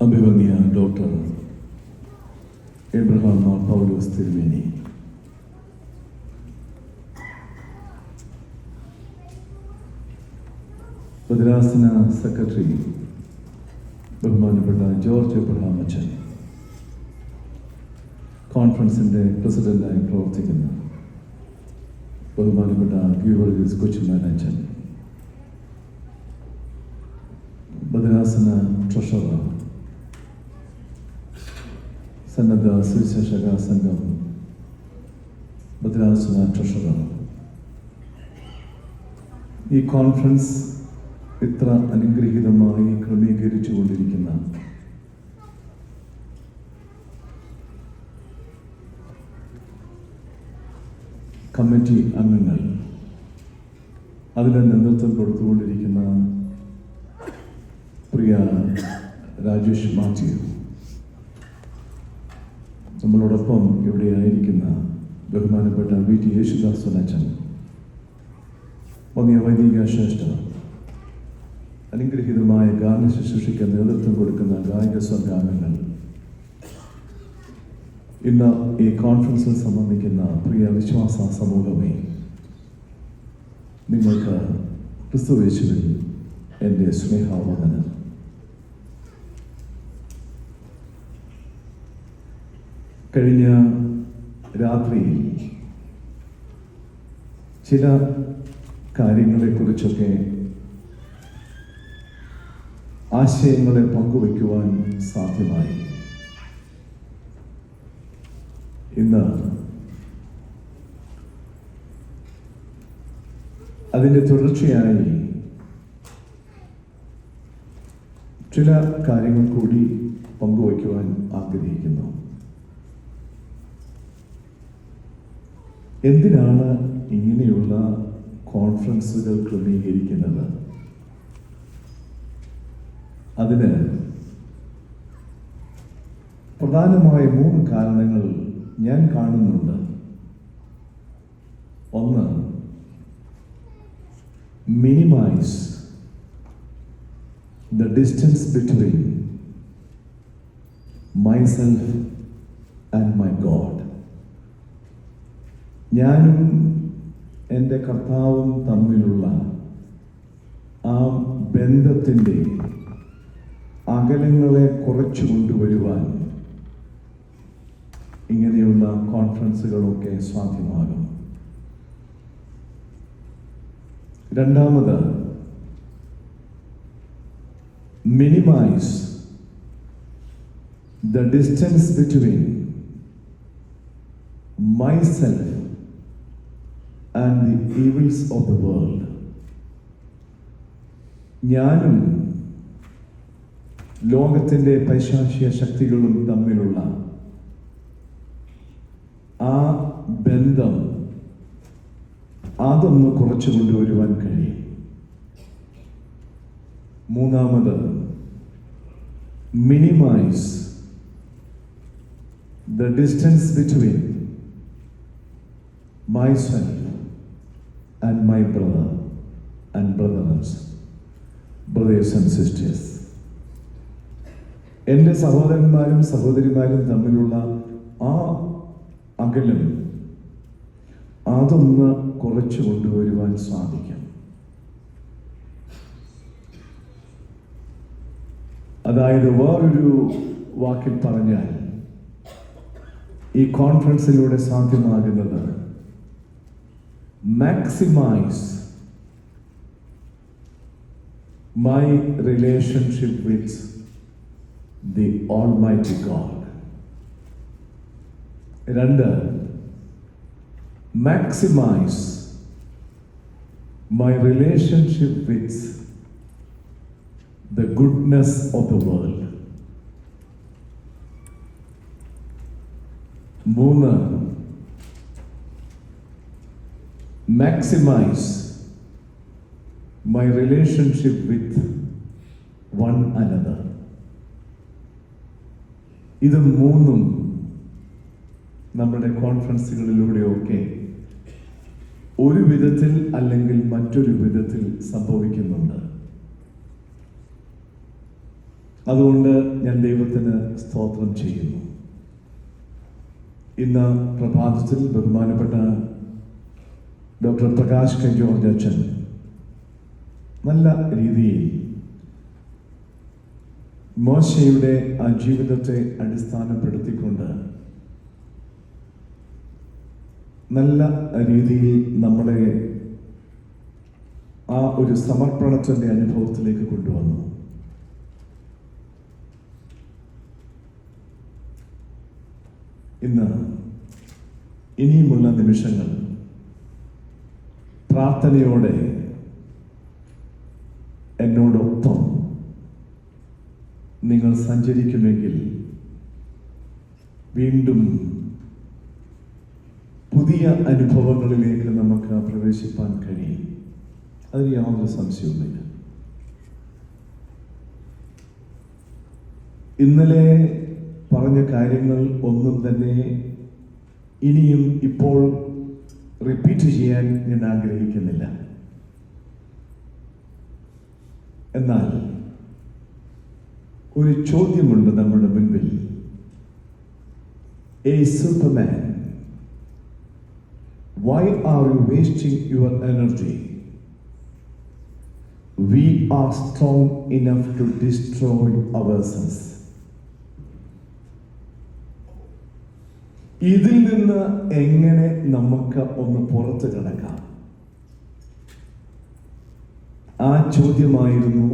അഭിമന്യ doctor Abraham Mar പൗലോസ് തിരുമേനി, ഭദ്രാസന secretary ബഹുമാനപ്പെട്ട ജോർജ് എബ്രഹാം അച്ഛൻ, കോൺഫറൻസിൻ്റെ പ്രസിഡന്റായി പ്രവർത്തിക്കുന്ന ബഹുമാനപ്പെട്ട ഗീവർഗീസ് കൊച്ചുമാൻ അച്ഛൻ, ഭദ്രാസന ട്രഷറർ, സന്നദ്ധ സുവിശേഷക സംഘം ഭദ്രാസന ട്രഷറർ, ഈ കോൺഫറൻസ് ഇത്ര അനുഗ്രഹീതമായി ക്രമീകരിച്ചു കൊണ്ടിരിക്കുന്ന കമ്മിറ്റി അംഗങ്ങൾ, അതിന് നേതൃത്വം കൊടുത്തുകൊണ്ടിരിക്കുന്ന പ്രിയ രാജേഷ് മാത്യു, നമ്മളോടൊപ്പം ഇവിടെ ആയിരിക്കുന്ന ബഹുമാനപ്പെട്ട VT യേശുദാസൻ അച്ഛൻ, വന്യ വൈദിക ശ്രേഷ്ഠ, അനുഗ്രഹീതമായ ഗാന ശുശ്രൂഷയ്ക്ക് നേതൃത്വം കൊടുക്കുന്ന ഗായക സംഘാംഗങ്ങൾ, ഇന്ന് ഈ കോൺഫറൻസിൽ സംബന്ധിക്കുന്ന പ്രിയ വിശ്വാസ സമൂഹമേ, നിങ്ങൾക്ക് ക്രിസ്തുയേശുവിൽ എൻ്റെ സ്നേഹാവന്ദനം. കഴിഞ്ഞ രാത്രിയിൽ ചില കാര്യങ്ങളെക്കുറിച്ചൊക്കെ ആശയങ്ങളെ പങ്കുവയ്ക്കുവാൻ സാധ്യമായി. ഇന്ന് അതിൻ്റെ തുടർച്ചയായി ചില കാര്യങ്ങൾ കൂടി പങ്കുവയ്ക്കുവാൻ ആഗ്രഹിക്കുന്നു. എന്തിനാണ് ഇങ്ങനെയുള്ള കോൺഫറൻസുകൾ ക്രമീകരിക്കുന്നത്? അതിന് പ്രധാനമായ 3 കാരണങ്ങൾ ഞാൻ കാണുന്നുണ്ട്. ഒന്ന്, minimise the distance between myself and my God. ഞാനും എൻ്റെ കർത്താവും തമ്മിലുള്ള ആ ബന്ധത്തിൻ്റെ അകലങ്ങളെ കുറച്ചു കൊണ്ടുവരുവാൻ ഇങ്ങനെയുള്ള കോൺഫറൻസുകളൊക്കെ സാധ്യമാകും. രണ്ടാമത്, minimise the distance between myself and the evils of the world. ഞാനും ലോകത്തിൻ്റെ പൈശാചിക ശക്തികളും തമ്മിലുള്ള ആ ബന്ധം, അതൊന്ന് കുറച്ചു കൊണ്ടുവരുവാൻ കഴിയും. മൂന്നാമത്, minimise the distance between myself and my brother and brothers and sisters. എൻ്റെ സഹോദരന്മാരും സഹോദരിമാരും തമ്മിലുള്ള ആ അകലം, അതൊന്ന് കുറച്ചു കൊണ്ടുവരുവാൻ സാധിക്കും. അതായത് വേറൊരു വാക്കിൽ പറഞ്ഞാൽ, ഈ കോൺഫറൻസിലൂടെ സാധ്യമാകുന്നത് maximize my relationship with the Almighty God. രണ്ട്, maximize my relationship with the goodness of the world. മൂന്ന്, maximize my relationship with one another. ഇത് മൂന്നും നമ്മുടെ കോൺഫറൻസുകളിലൂടെയൊക്കെ ഒരു വിധത്തിൽ അല്ലെങ്കിൽ മറ്റൊരു വിധത്തിൽ സംഭവിക്കുന്നുണ്ട്. അതുകൊണ്ട് ഞാൻ ദൈവത്തിന് സ്തോത്രം ചെയ്യുന്നു. ഇന്ന് പ്രഭാതത്തിൽ ബഹുമാനപ്പെട്ട ഡോക്ടർ പ്രകാശ് കെ ജോർജ് അച്ഛൻ നല്ല രീതിയിൽ മോശയുടെ ആ ജീവിതത്തെ അടിസ്ഥാനപ്പെടുത്തിക്കൊണ്ട് നല്ല രീതിയിൽ നമ്മളെ ആ ഒരു സമർപ്പണത്തിൻ്റെ അനുഭവത്തിലേക്ക് കൊണ്ടുവന്നു. ഇന്ന് ഇനിയുമുള്ള നിമിഷങ്ങൾ പ്രാർത്ഥനയോടെ എന്നോടൊപ്പം നിങ്ങൾ സഞ്ചരിക്കുമെങ്കിൽ വീണ്ടും പുതിയ അനുഭവങ്ങളിലേക്ക് നമുക്ക് പ്രവേശിപ്പാൻ കഴിയും. അതിന് യാതൊരു സംശയവുമില്ല. ഇന്നലെ പറഞ്ഞ കാര്യങ്ങൾ ഒന്നും തന്നെ ഇനിയും ഇപ്പോൾ റിപ്പീറ്റ് ചെയ്യാൻ ഞാൻ ആഗ്രഹിക്കുന്നില്ല. എന്നാൽ ഒരു ചോദ്യമുണ്ട് നമ്മുടെ മുൻപിൽ. A Superman, why are you wasting your energy? We are strong enough to destroy ourselves. ഇതിൽ നിന്ന് എങ്ങനെ നമുക്ക് ഒന്ന് പുറത്തു കിടക്കാം? ആ ചോദ്യമായിരുന്നു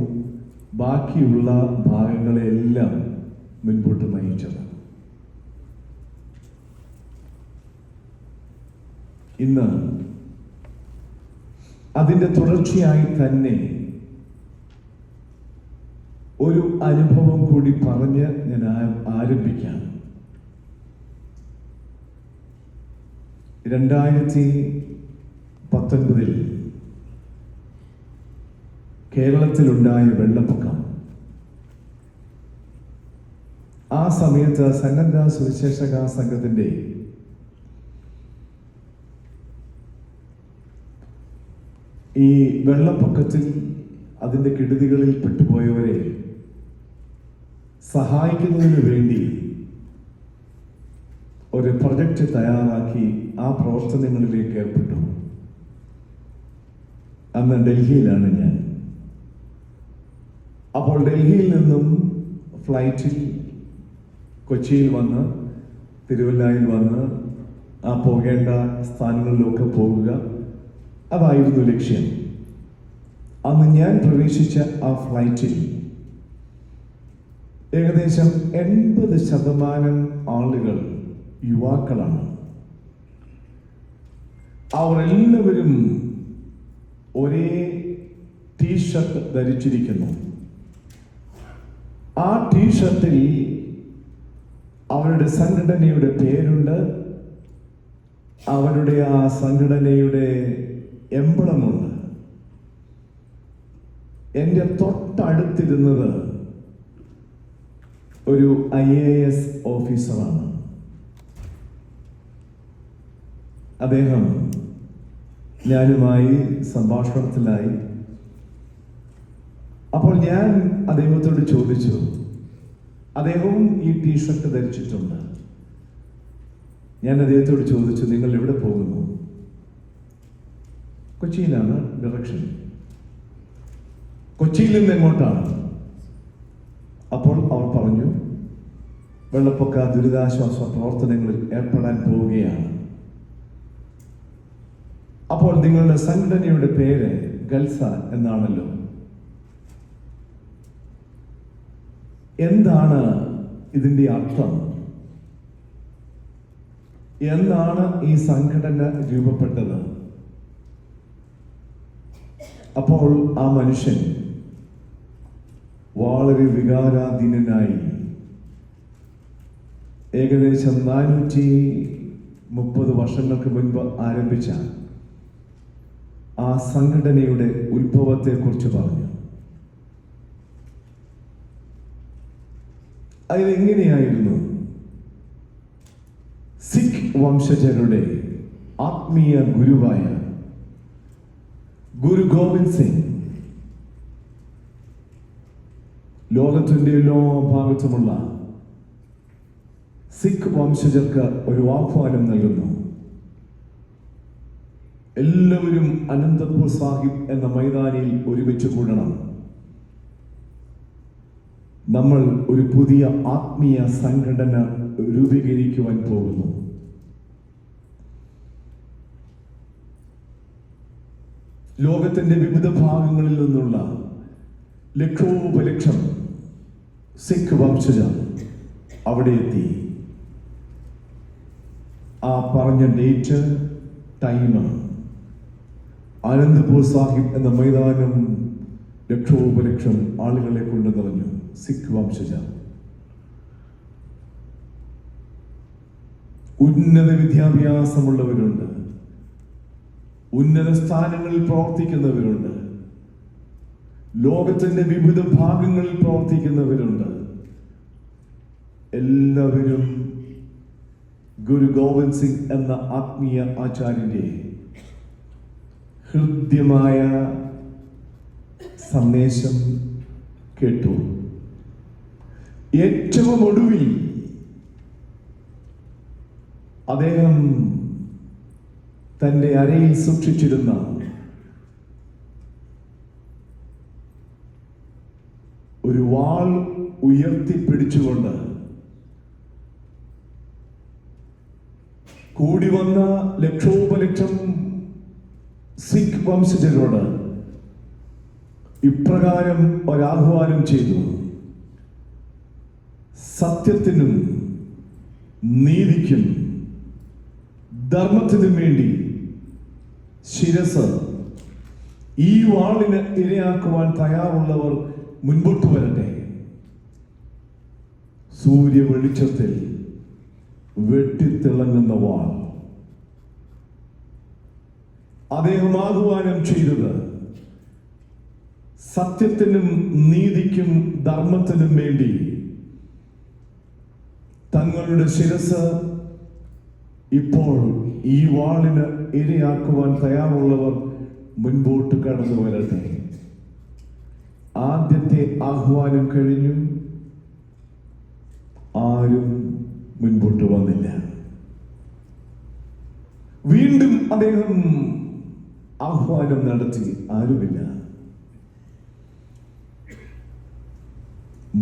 ബാക്കിയുള്ള ഭാഗങ്ങളെല്ലാം മുൻപോട്ട് നയിച്ചത്. ഇന്ന് അതിൻ്റെ തുടർച്ചയായി തന്നെ ഒരു അനുഭവം കൂടി പറഞ്ഞ് ഞാൻ ആരംഭിക്കാം. 2019 കേരളത്തിലുണ്ടായ വെള്ളപ്പൊക്കം. ആ സമയത്ത് സന്നദ്ധ സുവിശേഷക സംഘത്തിൻ്റെ ഈ വെള്ളപ്പൊക്കത്തിൽ അതിൻ്റെ കെടുതികളിൽ പെട്ടുപോയവരെ സഹായിക്കുന്നതിന് വേണ്ടി ഒരു പ്രൊജക്റ്റ് തയ്യാറാക്കി ആ പ്രവർത്തനങ്ങളിലേക്ക് ഏർപ്പെട്ടു. അന്ന് ഡൽഹിയിലാണ് ഞാൻ. അപ്പോൾ ഡൽഹിയിൽ നിന്നും ഫ്ലൈറ്റിൽ കൊച്ചിയിൽ വന്ന് തിരുവല്ലയിൽ വന്ന് ആ പോകേണ്ട സ്ഥാനങ്ങളിലൊക്കെ പോകുക, അതായിരുന്നു ലക്ഷ്യം. അന്ന് ഞാൻ പ്രവേശിച്ച ആ ഫ്ലൈറ്റിൽ ഏകദേശം 80% ആളുകൾ യുവാക്കളാണ്. അവർ എല്ലാവരും ഒരേ ടീഷർട്ട് ധരിച്ചിരിക്കുന്നു. ആ ടീഷർട്ടിൽ അവരുടെ സംഘടനയുടെ പേരുണ്ട്, അവരുടെ ആ സംഘടനയുടെ എംബ്ലമുണ്ട്. എൻ്റെ തൊട്ടടുത്തിരുന്നത് ഒരു IAS ഓഫീസറാണ്. അദ്ദേഹം ഞാനുമായി സംഭാഷണത്തിലായി. അപ്പോൾ ഞാൻ അദ്ദേഹത്തോട് ചോദിച്ചു, അദ്ദേഹവും ഈ ടീഷർട്ട് ധരിച്ചിട്ടുണ്ട്. ഞാൻ അദ്ദേഹത്തോട് ചോദിച്ചു, നിങ്ങൾ എവിടെ പോകുന്നു? കൊച്ചിയിലാണ് ഡയറക്ഷൻ. കൊച്ചിയിൽ നിന്ന് എങ്ങോട്ടാണ്? അപ്പോൾ അവർ പറഞ്ഞു, വെള്ളപ്പൊക്ക ദുരിതാശ്വാസ പ്രവർത്തനങ്ങളിൽ ഏർപ്പെടാൻ പോവുകയാണ്. അപ്പോൾ നിങ്ങളുടെ സംഘടനയുടെ പേര് ഗൽസ എന്നാണല്ലോ. എന്താണ് ഇതിൻ്റെ അർത്ഥം? എന്നാണ് ഈ സംഘടന രൂപപ്പെട്ടത്? അപ്പോൾ ആ മനുഷ്യൻ വളരെ വികാരാധീനനായി ഏകദേശം 430 വർഷങ്ങൾക്ക് മുൻപ് ആരംഭിച്ച ആ സംഘടനയുടെ ഉത്ഭവത്തെക്കുറിച്ച് പറഞ്ഞു. അതിലെങ്ങനെയായിരുന്നു സിഖ് വംശജരുടെ ആത്മീയ ഗുരുവായ ഗുരു ഗോവിന്ദ് സിംഗ് ലോകത്തിൻ്റെ എല്ലാ ഭാഗത്തുമുള്ള സിഖ് വംശജർക്ക് ഒരു ആഹ്വാനം നൽകുന്നു. എല്ലാവരും അനന്തപൂർ സാഹിബ് എന്ന മൈതാനിയിൽ ഒരുമിച്ച് കൂടണം. നമ്മൾ ഒരു പുതിയ ആത്മീയ സംഘടന രൂപീകരിക്കുവാൻ പോകുന്നു. ലോകത്തിന്റെ വിവിധ ഭാഗങ്ങളിൽ നിന്നുള്ള ലക്ഷോപലക്ഷം സിഖ് വംശജർ അവിടെ എത്തി. ആ പറഞ്ഞ ഡേറ്റ്, ടൈം, ആനന്ദപൂർ സാഹിബ് എന്ന മൈതാനം ലക്ഷോപലക്ഷം ആളുകളെ കൊണ്ട് നിറഞ്ഞു. സിഖ് വംശജർ ഉന്നത വിദ്യാഭ്യാസമുള്ളവരുണ്ട്, ഉന്നത സ്ഥാനങ്ങളിൽ പ്രവർത്തിക്കുന്നവരുണ്ട്, ലോകത്തിന്റെ വിവിധ ഭാഗങ്ങളിൽ പ്രവർത്തിക്കുന്നവരുണ്ട്. എല്ലാവരും ഗുരു ഗോവിന്ദ് സിംഗ് എന്ന ആത്മീയ ആചാര്യന്റെ ഹൃദ്യമായ സന്ദേശം കേട്ടു. ഏറ്റവും ഒടുവിൽ അദ്ദേഹം തന്റെ അരയിൽ സൂക്ഷിച്ചിരുന്ന ഒരു വാൾ ഉയർത്തിപ്പിടിച്ചുകൊണ്ട് കൂടി വന്ന ലക്ഷോപലക്ഷം സിഖ് വംശജരോട് ഇപ്രകാരം ഒരാഹ്വാനം ചെയ്തു: സത്യത്തിനും നീതിക്കും ധർമ്മത്തിനും വേണ്ടി ശിരസ് ഈ വാളിന് ഇരയാക്കുവാൻ തയ്യാറുള്ളവർ മുൻപോട്ട് വരട്ടെ. സൂര്യ വെളിച്ചത്തിൽ വെട്ടിത്തിളങ്ങുന്ന വാൾ. അദ്ദേഹം ആഹ്വാനം ചെയ്തത് സത്യത്തിനും നീതിക്കും ധർമ്മത്തിനും വേണ്ടി തങ്ങളുടെ ശിരസ് ഇപ്പോൾ ഈ വാളിന് ഇരയാക്കുവാൻ തയ്യാറുള്ളവർ മുൻപോട്ട് കടന്നു വരട്ടെ. ആദ്യത്തെ ആഹ്വാനം കഴിഞ്ഞു. ആരും മുൻപോട്ട് വന്നില്ല. വീണ്ടും അദ്ദേഹം ആഹ്വാനം നടത്തി. ആരുമില്ല.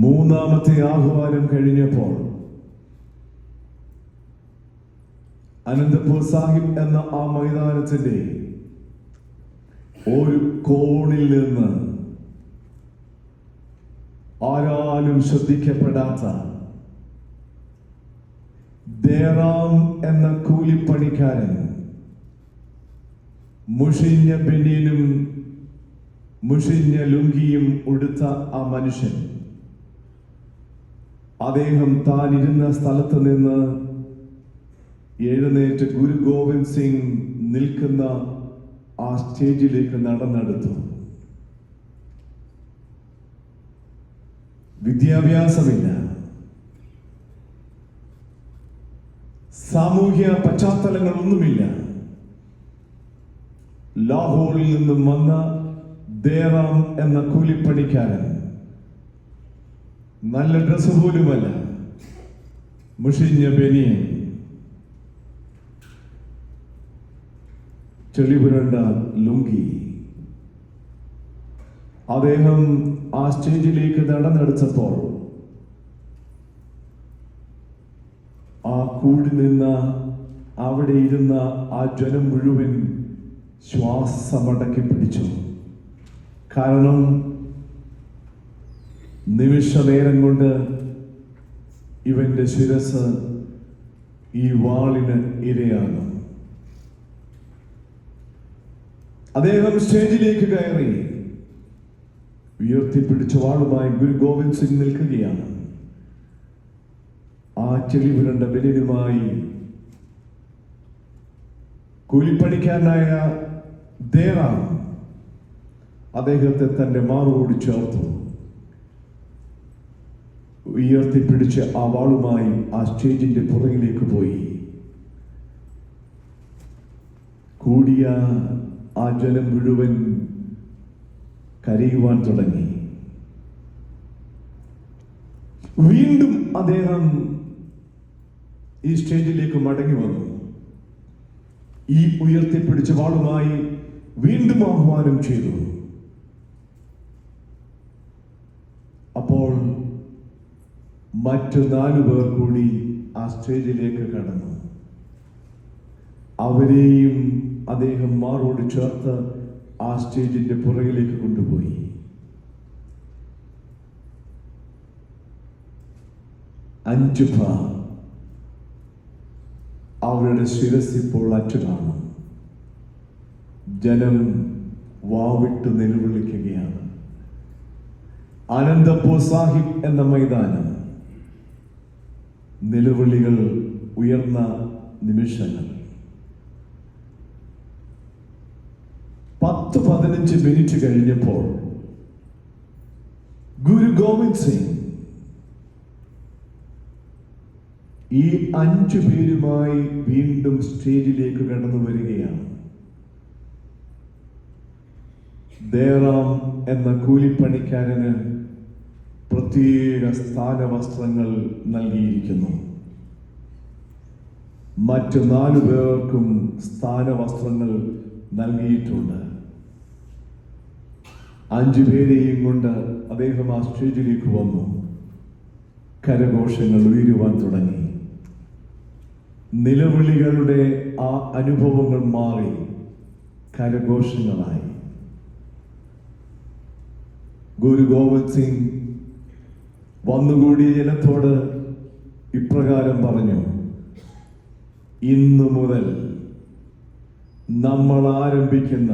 മൂന്നാമത്തെ ആഹ്വാനം കഴിഞ്ഞപ്പോൾ അനന്തപൂർ സാഹിബ് എന്ന ആ മൈതാനത്തിന്റെ ഒരു കോണിൽ നിന്ന് ആരാലും ശ്രദ്ധിക്കപ്പെടാത്ത ദേറാം എന്ന കൂലിപ്പണിക്കാരൻ, മുഷിഞ്ഞ ബനിയനും മുഷിഞ്ഞ ലുങ്കിയും ഉടുത്ത ആ മനുഷ്യൻ, അദ്ദേഹം താൻ ഇരുന്ന സ്ഥലത്ത് നിന്ന് എഴുന്നേറ്റ് ഗുരു ഗോവിന്ദ് സിംഗ് നിൽക്കുന്ന ആ സ്റ്റേജിലേക്ക് നടന്നെടുത്തു. വിദ്യാഭ്യാസമില്ല, സാമൂഹ്യ പശ്ചാത്തലങ്ങളൊന്നുമില്ല. ലാഹോറിൽ നിന്നും വന്ന ദേറാം എന്ന കൂലിപ്പണിക്കാരൻ, നല്ല ഡ്രസ് പോലുമല്ല, മുഷിഞ്ഞ ബനിയൻ, ചെളിപുരണ്ട ലുങ്കി. അദ്ദേഹം ആ സ്റ്റേജിലേക്ക് നടന്നെടുത്തപ്പോൾ ആ കൂടി നിന്ന അവിടെ ഇരുന്ന ആ ജനം മുഴുവൻ ശ്വാസമടക്കി പിടിച്ചു. കാരണം നിമിഷ നേരം കൊണ്ട് ഇവന്റെ ശിരസ് ഈ വാളിന് ഇരയാകും. അദ്ദേഹം സ്റ്റേജിലേക്ക് കയറി. ഉയർത്തിപ്പിടിച്ച വാളുമായി ഗുരു ഗോവിന്ദ് സിംഗ് നിൽക്കുകയാണ്. ആ ചെളിപുരണ്ട ബനിയനുമായി കൂലിപ്പണിക്കാരനായ ദേറാം അദ്ദേഹത്തെ തന്റെ മാറോട് ചേർത്തു. ഉയർത്തിപ്പിടിച്ച് ആ വാളുമായി ആ സ്റ്റേജിന്റെ പുറകിലേക്ക് പോയി. കൂടിയ ആ ജനം മുഴുവൻ കരയുവാൻ തുടങ്ങി. വീണ്ടും അദ്ദേഹം ഈ സ്റ്റേജിലേക്ക് മടങ്ങി വന്നു. ഈ ഉയർത്തിപ്പിടിച്ച വാളുമായി വീണ്ടും ആഹ്വാനം ചെയ്തു. അപ്പോൾ മറ്റു 4 പേർ കൂടി ആ സ്റ്റേജിലേക്ക് കടന്നു. അവരെയും അദ്ദേഹം മാറോട് ചേർത്ത് ആ സ്റ്റേജിന്റെ പുറകിലേക്ക് കൊണ്ടുപോയി. അഞ്ചു പേർ അവരുടെ ശിരസിപ്പോൾ അറ്റുകാണു. ജനം വാവിട്ട് നിലവിളിക്കുകയാണ്. ആനന്ദപൂർ സാഹിബ് എന്ന മൈതാനം നിലവിളികൾ ഉയർന്ന നിമിഷങ്ങൾ. 10-15 മിനിറ്റ് കഴിഞ്ഞപ്പോൾ ഗുരു ഗോവിന്ദ് സിംഗ് ഈ 5 പേരുമായി വീണ്ടും സ്റ്റേജിലേക്ക് കടന്നു വരികയാണ്. ദേറാം എന്ന കൂലിപ്പണിക്കാരന് പ്രത്യേക സ്ഥാനവസ്ത്രങ്ങൾ നൽകിയിരിക്കുന്നു. മറ്റു 4 പേർക്കും സ്ഥാനവസ്ത്രങ്ങൾ നൽകിയിട്ടുണ്ട്. 5 പേരെയും കൊണ്ട് അദ്ദേഹം ആ സ്റ്റേജിലേക്ക് വന്നു. കരഘോഷങ്ങൾ ഉയരുവാൻ തുടങ്ങി. നിലവിളികളുടെ ആ അനുഭവങ്ങൾ മാറി കരഘോഷങ്ങളായി. ഗുരു ഗോവിന്ദ് സിംഗ് വന്നുകൂടിയ ജനത്തോട് ഇപ്രകാരം പറഞ്ഞു: ഇന്നു മുതൽ നമ്മൾ ആരംഭിക്കുന്ന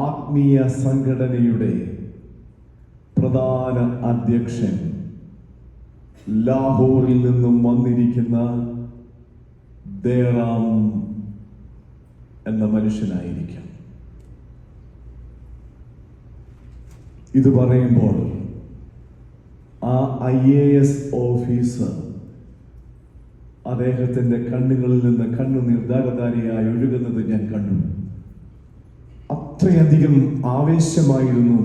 ആത്മീയ സംഘടനയുടെ പ്രധാന അധ്യക്ഷൻ ലാഹോറിൽ നിന്നും വന്നിരിക്കുന്ന ദേറാം എന്ന മനുഷ്യനായിരിക്കും. ഇത് പറയുമ്പോൾ ആ IAS ഓഫീസർ അദ്ദേഹത്തിന്റെ കണ്ണുകളിൽ നിന്ന് കണ്ണുനീർ ധാരധാരയായി ഒഴുകുന്നത് ഞാൻ കണ്ടു. അത്രയധികം ആവേശമായിരുന്നു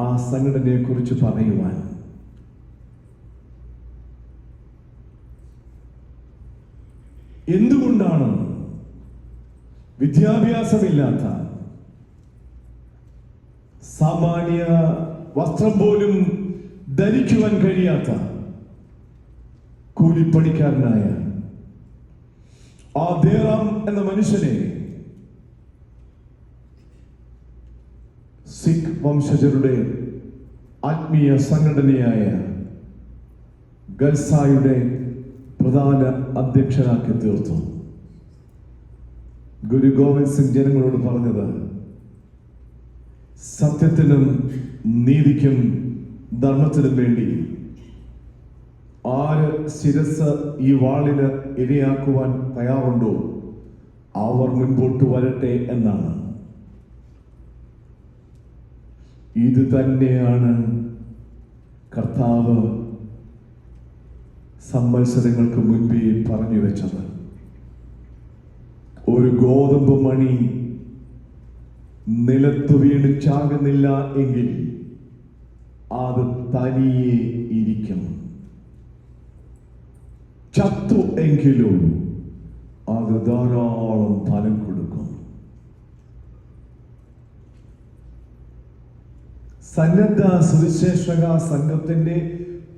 ആ സംഘടനയെ കുറിച്ച് പറയുവാൻ. എന്തുകൊണ്ടാണ് വിദ്യാഭ്യാസമില്ലാത്ത, സാമാന്യ വസ്ത്രം പോലും ധരിക്കുവാൻ കഴിയാത്ത കൂലിപ്പണിക്കാരനായ ആ ദേറാം എന്ന മനുഷ്യനെ സിഖ് വംശജരുടെ ആത്മീയ സംഘടനയായ ഖൽസായുടെ പ്രധാന അധ്യക്ഷനാക്കി തീർത്തു? ഗുരു ഗോവിന്ദ് സിംഗ് ജനങ്ങളോട് പറഞ്ഞത്, സത്യത്തിനും നീതിക്കും ധർമ്മത്തിനും വേണ്ടി ആര് ശിരസ് ഈ വാളിന് ഇരയാക്കുവാൻ തയ്യാറുണ്ടോ അവർ മുൻപോട്ട് വരട്ടെ എന്നാണ്. ഇത് തന്നെയാണ് കർത്താവ് സംവത്സരങ്ങൾക്ക് മുൻപേ പറഞ്ഞു വെച്ചത്. ഒരു ഗോതമ്പ് മണി നിലത്ത് വീണ് ചാകുന്നില്ല എങ്കിൽ അത് തനിയെ ഇരിക്കും. ചത്തു എങ്കിലും അത് ധാരാളം ഫലം കൊടുക്കും. സന്നദ്ധ സുവിശേഷക സംഘത്തിന്റെ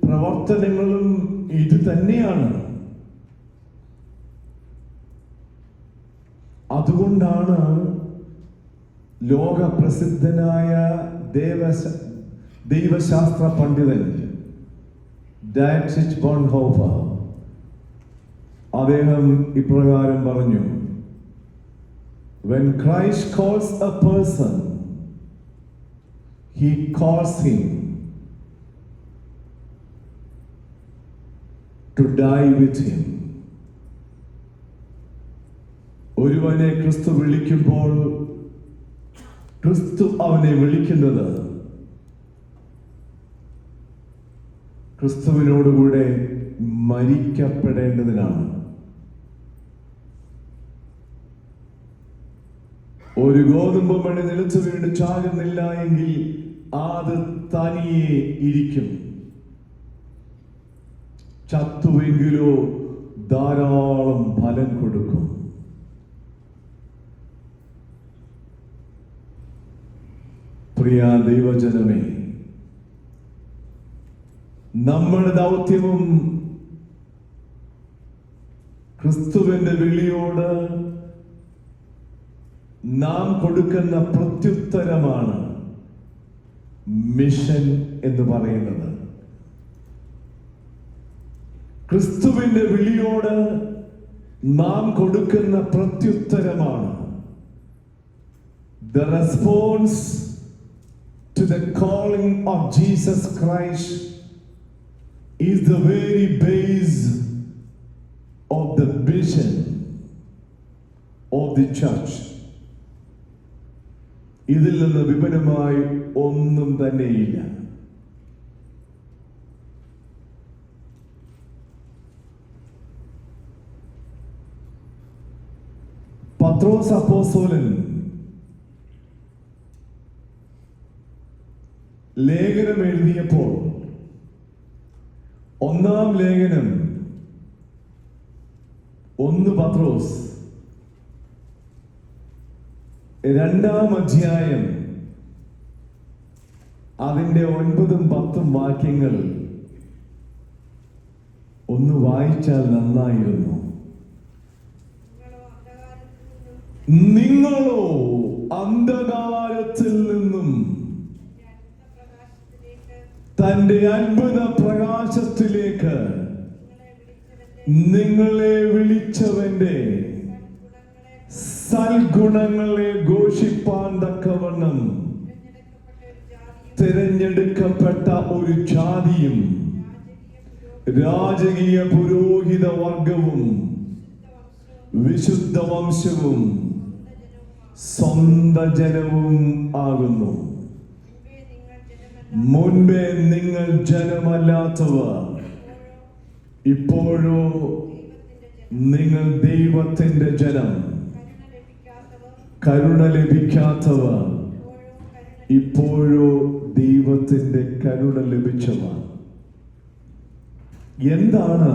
പ്രവർത്തനങ്ങളും ഇത് തന്നെയാണ്. അതുകൊണ്ടാണ് ലോക പ്രസിദ്ധനായ ദൈവശാസ്ത്ര പണ്ഡിതൻ ഡയട്രിച്ച് ബോൺഹോഫർ അദ്ദേഹം ഇപ്രകാരം പറഞ്ഞു: When Christ calls a person, he calls him to die with him. ഒരുവനെ ക്രിസ്തു വിളിക്കുമ്പോൾ ക്രിസ്തു അവനെ വിളിക്കുന്നത് ക്രിസ്തുവിനോടുകൂടെ മരിക്കപ്പെടേണ്ടതിനാണ്. ഒരു ഗോതമ്പ് മണി നിലത്ത് വീണ് ചാകുന്നില്ല എങ്കിൽ അത് തനിയെ ഇരിക്കും. ചത്തുവെങ്കിലോ ധാരാളം ഫലം കൊടുക്കും. പ്രിയ ദൈവജനമേ, നമ്മുടെ ദൗത്യവും ക്രിസ്തുവിന്റെ വിളിയോട് നാം കൊടുക്കുന്ന പ്രത്യുത്തരമാണ് മിഷൻ എന്ന് പറയുന്നത്. ക്രിസ്തുവിന്റെ വിളിയോട് നാം കൊടുക്കുന്ന പ്രത്യുത്തരമാണ് the response to the calling of Jesus Christ is the very base of the vision of the church. ഇതിൽ നിന്ന് വിപുലമായി ഒന്നും തന്നെയില്ല. പത്രോസ് അപ്പോസ്തലൻ ലേഖനം എഴുതിയപ്പോൾ ഒന്നാം ലേഖനം 1 പത്രോസ് 2-ാം അധ്യായം അതിന്റെ 9-10 വാക്യങ്ങൾ ഒന്ന് വായിച്ചാൽ നന്നായിരുന്നു. നിങ്ങളോ അന്ധകാരത്തിൽ നിന്നും തന്റെ അത്ഭുത പ്രകാശത്തിലേക്ക് നിങ്ങളെ വിളിച്ചവന്റെ സൽഗുണങ്ങളെ ഘോഷിപ്പാൻ തക്കവണ്ണം തിരഞ്ഞെടുക്കപ്പെട്ട ഒരു ജാതിയും രാജകീയ പുരോഹിത വർഗവും വിശുദ്ധ വംശവും സ്വന്ത ജനവും ആകുന്നു. മുൻപേ നിങ്ങൾ ജനമല്ലാത്തവർ, ഇപ്പോഴോ നിങ്ങൾ ദൈവത്തിന്റെ ജനം. കരുണ ലഭിക്കാത്തവർ, ഇപ്പോഴോ ദൈവത്തിന്റെ കരുണ ലഭിച്ചവർ. എന്താണ്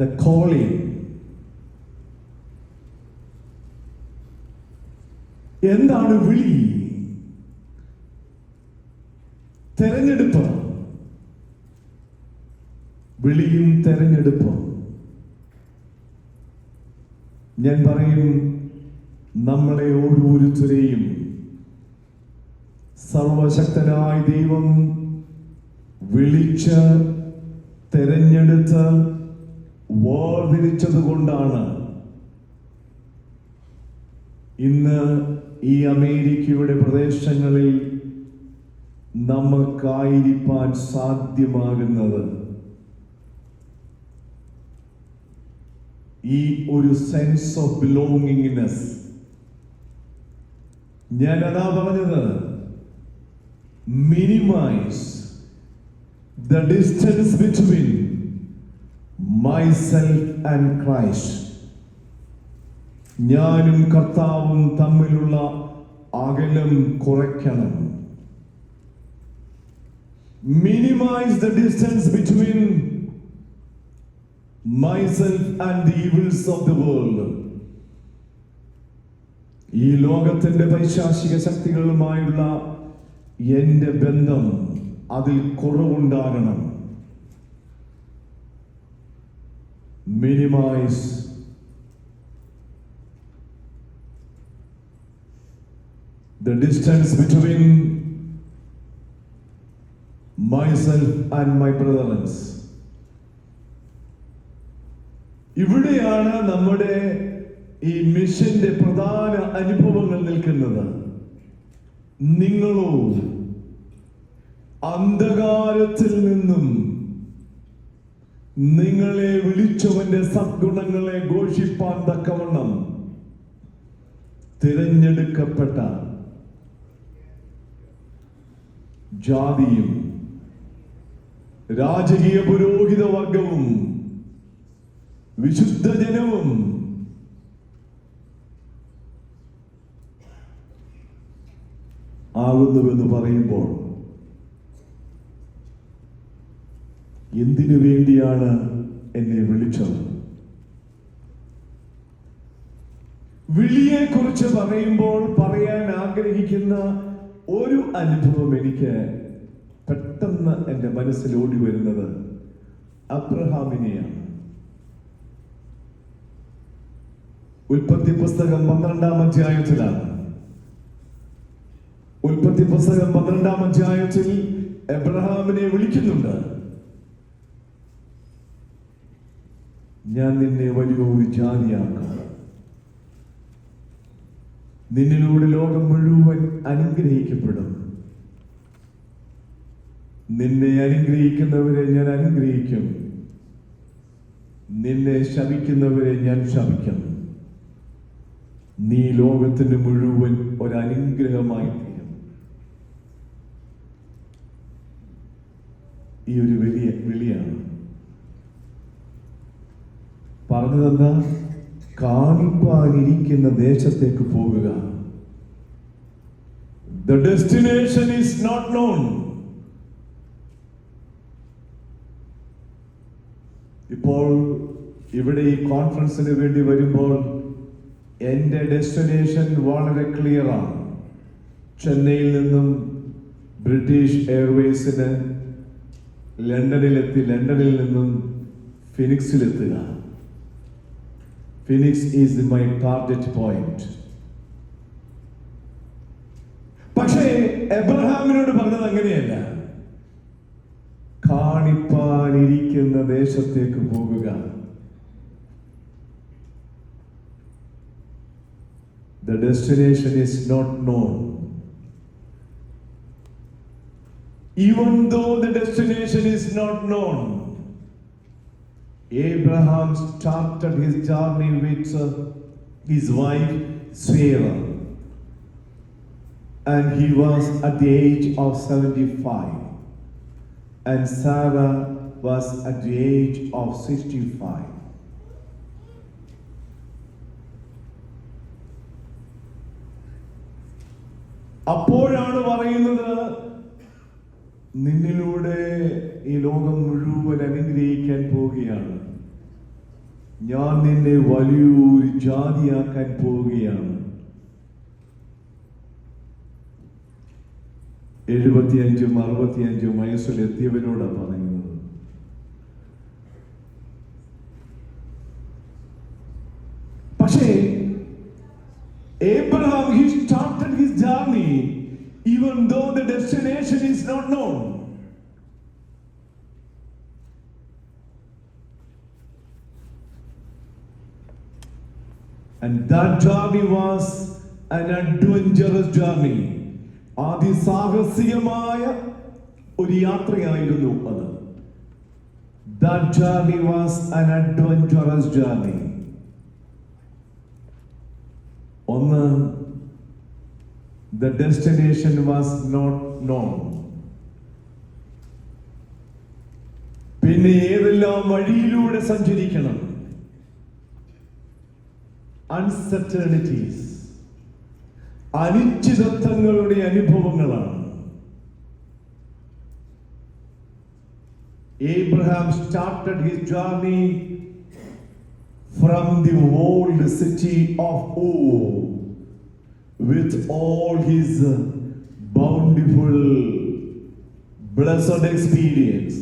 the calling? എന്താണ് വിളി? തെരഞ്ഞെടുപ്പ്. വിളിയും തെരഞ്ഞെടുപ്പും. ഞാൻ പറയും, നമ്മളെ ഓരോരുത്തരെയും സർവശക്തനായ ദൈവം വിളിച്ച് തെരഞ്ഞെടുത്ത് വേർതിരിച്ചത് കൊണ്ടാണ് ഇന്ന് ഈ അമേരിക്കയുടെ പ്രദേശങ്ങളിൽ നമുക്കായിരിക്കാൻ സാധ്യമാകുന്നത്. ഈ ഒരു സെൻസ് ഓഫ് ബിലോങ്ങിങ്നെസ്. ഞാൻ അതാ പറഞ്ഞത്, minimise the distance between myself and Christ. ഞാനും കർത്താവും തമ്മിലുള്ള അകലം കുറയ്ക്കണം. Minimize the distance between myself and the evils of the world. ഈ ലോകത്തിന്റെ പൈശാചിക ശക്തികളുമായുള്ള എന്റെ ബന്ധം, അതിൽ കുറവുണ്ടാകണം. Minimize the distance between myself and my brothers. ഇവിടെയാണ് നമ്മുടെ ഈ മിഷന്റെ പ്രധാന അനുഭവങ്ങൾ നിൽക്കുന്നത്. നിങ്ങളോ അന്ധകാരത്തിൽ നിന്നും നിങ്ങളെ വിളിച്ചവന്റെ സദ്ഗുണങ്ങളെ ഘോഷിപ്പാൻ തക്കവണ്ണം തിരഞ്ഞെടുക്കപ്പെട്ട ജാതിയും രാജകീയ പുരോഹിത വർഗവും വിശുദ്ധ ജനവും ആകുന്നുവെന്ന് പറയുമ്പോൾ എന്തിനു വേണ്ടിയാണ് എന്നെ വിളിച്ചത്? വിളിയെ കുറിച്ച് പറയുമ്പോൾ പറയാൻ ആഗ്രഹിക്കുന്ന ഒരു അനുഭവം എനിക്ക് പെട്ടെന്ന് എൻ്റെ മനസ്സിൽ ഓടി വരുന്നത് അബ്രഹാമിനെയാണ്. ഉൽപ്പത്തി പുസ്തകം 12-ാം അധ്യായത്തിലാണ്. ഉൽപ്പത്തി പുസ്തകം 12-ാം അധ്യായത്തിൽ അബ്രഹാമിനെ വിളിക്കുന്നുണ്ട്. ഞാൻ നിന്നെ വലിയൊരു ജാതിയാക്കാം, നിന്നിലൂടെ ലോകം മുഴുവൻ അനുഗ്രഹിക്കപ്പെടും, നിന്നെ അനുഗ്രഹിക്കുന്നവരെ ഞാൻ അനുഗ്രഹിക്കും, നിന്നെ ശപിക്കുന്നവരെ ഞാൻ ശപിക്കും, നീ ലോകത്തിന് മുഴുവൻ ഒരനുഗ്രഹമായി തീരും. ഈ ഒരു വലിയ വിളിയാണ്. പറഞ്ഞതെന്താ? കാണിപ്പാനിരിക്കുന്ന ദേശത്തേക്ക് പോകുക. The destination is not known. ഇപ്പോൾ ഇവിടെ ഈ കോൺഫറൻസിന് വേണ്ടി വരുമ്പോൾ എൻ്റെ ഡെസ്റ്റിനേഷൻ വളരെ ക്ലിയർ ആണ്. ചെന്നൈയിൽ നിന്നും ബ്രിട്ടീഷ് എയർവേസിന് ലണ്ടനിലെത്തി, ലണ്ടനിൽ നിന്നും ഫിനിക്സിലെത്തുക. Phoenix is my target point. പക്ഷേ എബ്രഹാമിനോട് പറഞ്ഞത് അങ്ങനെയല്ല. കാണിപ്പാനിരിക്കുന്ന ദേശത്തേക്ക് പോകുക. The destination is not known. Even though the destination is not known, Abraham started his journey with his wife Sarah, and he was at the age of 75, and Sarah was at the age of 65. അപ്പോഴാണ് പറയുന്നത്, നിന്നിലൂടെ ഈ ലോകം മുഴുവൻ അനുഗ്രഹിക്കാൻ പോവുകയാണ്, ഞാൻ നിന്നെ വലിയൊരു ജാതിയാക്കാൻ പോവുകയാണ്. 75 65 വയസ്സിലെത്തിയവരോടാണ് പറയുന്നത്. പക്ഷേ Abraham, he started his journey even though the destination is not known. And that journey was an adventurous journey. അതിസാഹസികമായ ഒരു യാത്രയായിരുന്നു അത്. That journey was an adventurous journey. ഒന്ന്, the destination was not known. പിന്നെ ഏതെല്ലാം വഴിയിലൂടെ സഞ്ചരിക്കണം? അൺസർട്ടനിറ്റീസ്, അനിശ്ചിതത്വങ്ങളുടെ അനുഭവങ്ങളാണ്. Abraham started his journey from the old city of Ur with all his bountiful, blessed experience.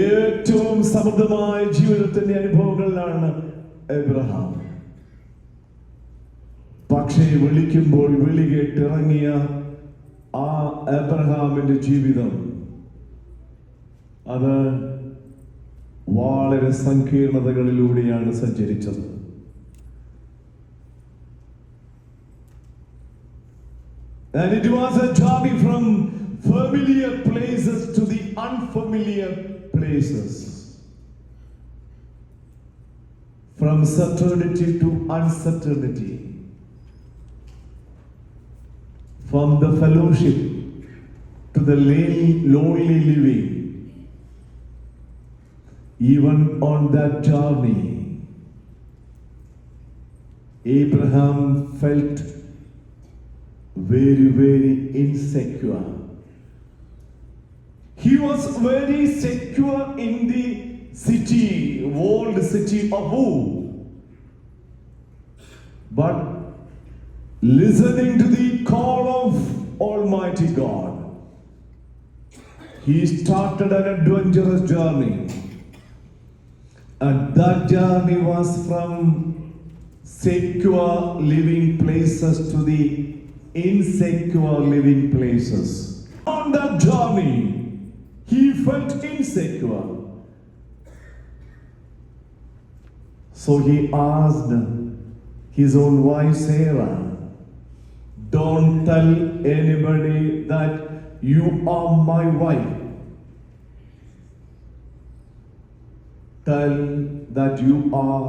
ഏറ്റവും സമൃദ്ധമായ ജീവിതത്തിന്റെ അനുഭവങ്ങളിലാണ് എബ്രഹാം. പക്ഷേ വിളിക്കുമ്പോൾ വിളി കേട്ടിറങ്ങിയ ആ എബ്രഹാമിന്റെ ജീവിതം അത് വളരെ സങ്കീർണതകളിലൂടെയാണ് സഞ്ചരിച്ചത്. And it was a journey from familiar places to the unfamiliar places. From certainty to uncertainty. From the fellowship to the lonely living. Even on that journey, Abraham felt very, very insecure. He was very secure in the city, walled city of Wu. But listening to the call of Almighty God, he started an adventurous journey. And that journey was from secure living places to the insecure living places. On that journey, he felt insecure. So he asked his own wife Sarah, "Don't tell anybody that you are my wife. Tell that you are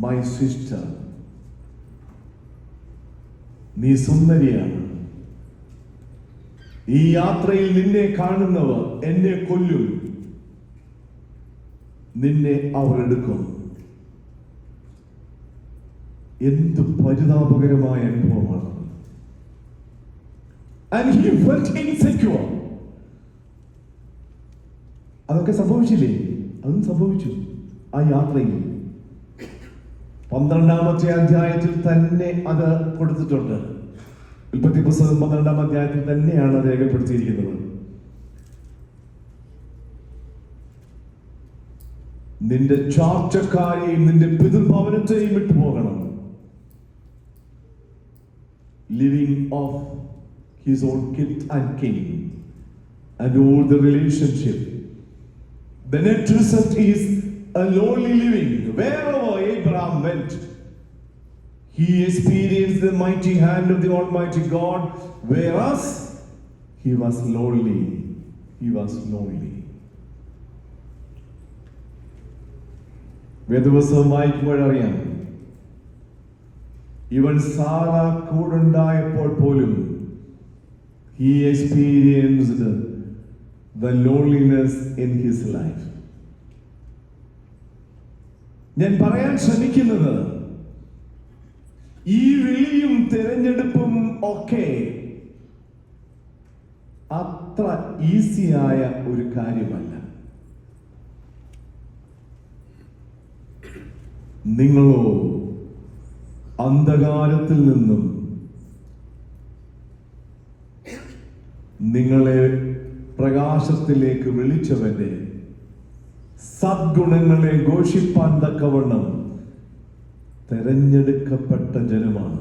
my sister." നീ സുന്ദരിയാണ്. ഈ യാത്രയിൽ നിന്നെ കാണുന്നവർ എന്നെ കൊല്ലും. നിന്നെ അവർ എടുക്കും. എന്ത് പരിതാപകരമായ അനുഭവമാണ്. And he felt insecure. അതൊക്കെ സംഭവിച്ചില്ലേ? അതും സംഭവിച്ചു ആ യാത്രയിൽ. 12-ാമത്തെ അധ്യായത്തിൽ തന്നെ അത് കൊടുത്തിട്ടുണ്ട്. ഉൽപ്പത്തി പുസ്തകം 12-ാം അധ്യായത്തിൽ തന്നെയാണ് രേഖപ്പെടുത്തിയിരിക്കുന്നത്. നിന്റെ ചാർച്ചക്കാരെയും നിന്റെ പിതൃഭവനത്തെയും വിട്ടുപോകണം. Living off his own kith and kin and all the relationship. The net result is a lonely living. Wherever Abraham went, he experienced the mighty hand of the Almighty God, whereas he was lonely. He was lonely. വേദപുസ്തകം വായിക്കുമ്പോഴറിയാം, ഇവൻ Sara കൂടുണ്ടായപ്പോൾ പോലും he experienced the loneliness in his life. ഞാൻ പറയാൻ ശ്രമിക്കുന്നത്, ഈ വിളിയും തിരഞ്ഞെടുപ്പും ഒക്കെ അത്ര ഈസിയായ ഒരു കാര്യമല്ല. നിങ്ങളോ അന്ധകാരത്തിൽ നിന്നും നിങ്ങളെ പ്രകാശത്തിലേക്ക് വിളിച്ചവന്റെ സദ്ഗുണങ്ങളെ ഘോഷിപ്പാൻ തക്കവണ്ണം തെരഞ്ഞെടുക്കപ്പെട്ട ജനമാണ്.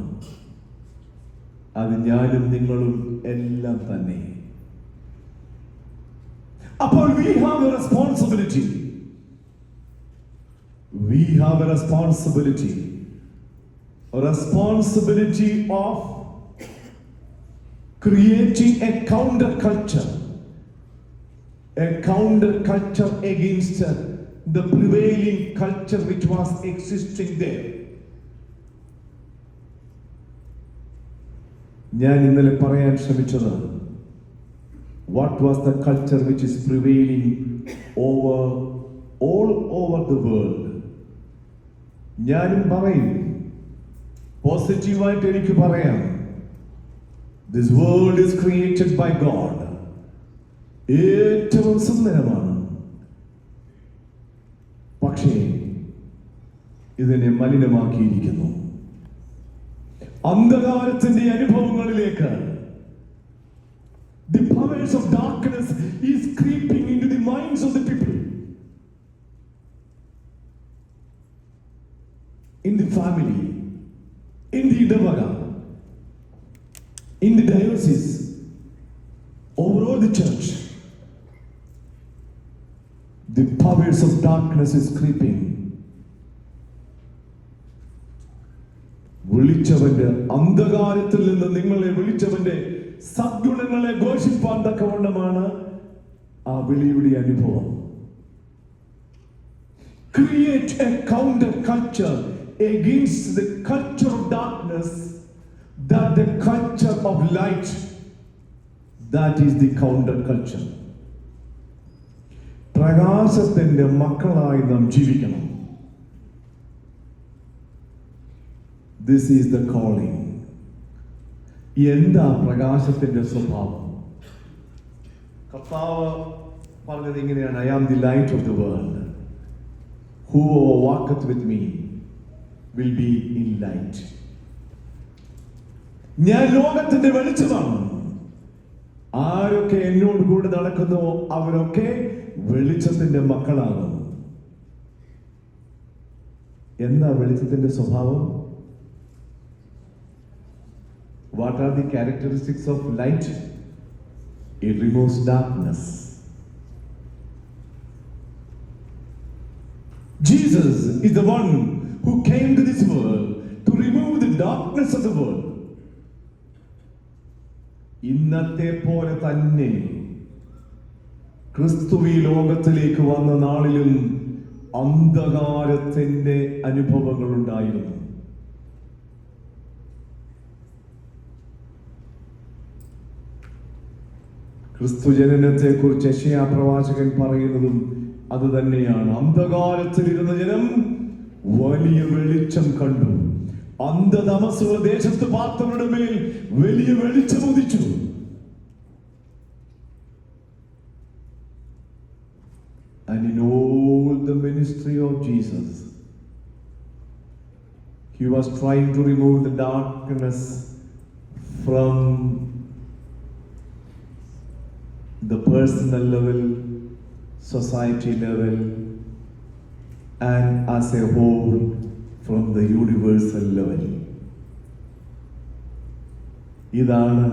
അത് ഞാനും നിങ്ങളും എല്ലാം തന്നെ. അപ്പോൾ we have a responsibility. We have a responsibility. A responsibility of creating a counterculture. A counterculture against the prevailing culture which was existing there. ഞാൻ ഇന്നലെ പറയാൻ ശ്രമിച്ചത്, what was the culture which is prevailing all over the world? ഞാനും പറയും, പോസിറ്റീവായിട്ട് എനിക്ക് പറയാം, this world is created by God. ഏറ്റവും സുന്ദരമാണ്. പക്ഷേ ഇതിനെ മലിനമാക്കിയിരിക്കുന്നു. അന്ധകാരത്തിന്റെ അനുഭവങ്ങളിലേക്ക് the powers of darkness is creeping into the minds of the people. In the family, in the Idavaga, in the diocese, overall the church, the powers of darkness is creeping. വിളിച്ചവന്റെ അന്ധകാരത്തിൽ നിന്ന് നിങ്ങളെ വിളിച്ചവന്റെ സദ്ഗുണങ്ങളെ ഘോഷിപ്പാൻ തക്കവണ്ണമാണ് ആ വിളിയുടെ അനുഭവം. Create a counter culture against the culture of darkness, that the culture of light, that is the counter culture. പ്രകാശത്തിന്റെ മക്കളായി നാം ജീവിക്കണം. This is the calling. എന്താ പ്രകാശത്തിന്റെ സ്വഭാവം? കർത്താവ് പറഞ്ഞത് ഇങ്ങനെയാണ്: I am the light of the world. Whoever walketh with me will be in light. ഞാൻ ലോകത്തിന്റെ വെളിച്ചമാണ്. ആരൊക്കെ എന്നോട് കൂടെ നടക്കുന്നുവോ അവരൊക്കെ വെളിച്ചത്തിന്റെ മക്കളാകും. എന്താ വെളിച്ചത്തിന്റെ സ്വഭാവം? What are the characteristics of light? It removes darkness. Jesus is the one who came to this world to remove the darkness of the world. ഇന്നത്തെ പോലെ തന്നെ ക്രിസ്തു ഈ ലോകത്തിലേക്ക് വന്ന നാളിലും അന്ധകാരത്തിന്റെ അനുഭവങ്ങൾ ഉണ്ടായിരുന്നു. ക്രിസ്തു ജനനത്തെ കുറിച്ച് യെശയ്യാ പ്രവാചകൻ പറയുന്നതും അത് തന്നെയാണ്. അന്ധകാരത്തിലിരുന്ന ജനം വലിയ വെളിച്ചം കണ്ടു. അന്ധതമസുള്ള ദേശത്ത് പാർത്തവരുടെ മേൽ വലിയ വെളിച്ചം ഉദിച്ചു. And in all the ministry of Jesus, he was trying to remove the darkness from the personal level, society level, and as a whole from the universal level. ഇതാണ്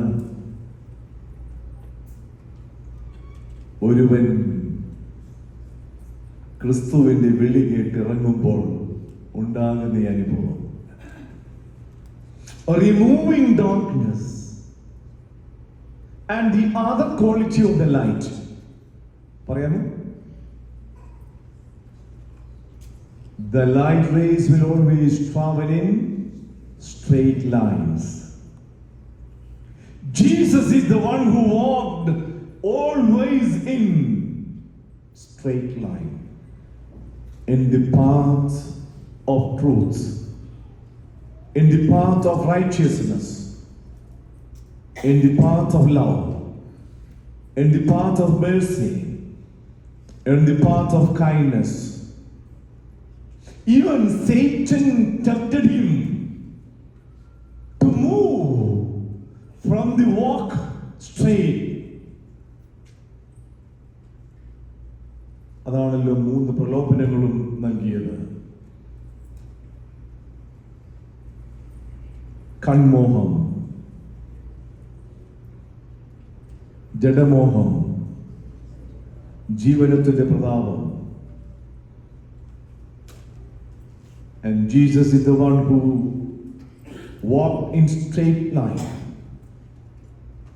ഒരുവൻ ക്രിസ്തുവിന്റെ വിളി കേട്ടിറങ്ങുമ്പോൾ ഉണ്ടാകുന്ന അനുഭവം. Removing darkness. And the other quality of the light, പറയാമോ? The light rays will always travel in straight lines. Jesus is the one who walked always in straight line, in the path of truth, in the path of righteousness, in the path of love, in the path of mercy, in the path of kindness. Even Satan tempted him to move from the walk straight. അതാണല്ലോ 3 പ്രലോഭനങ്ങളും നൽകിയത്. കൺമോഹം, ജഡമോഹം, ജീവനത്തിന്റെ പ്രതാപം. And Jesus is the one who walked in straight line,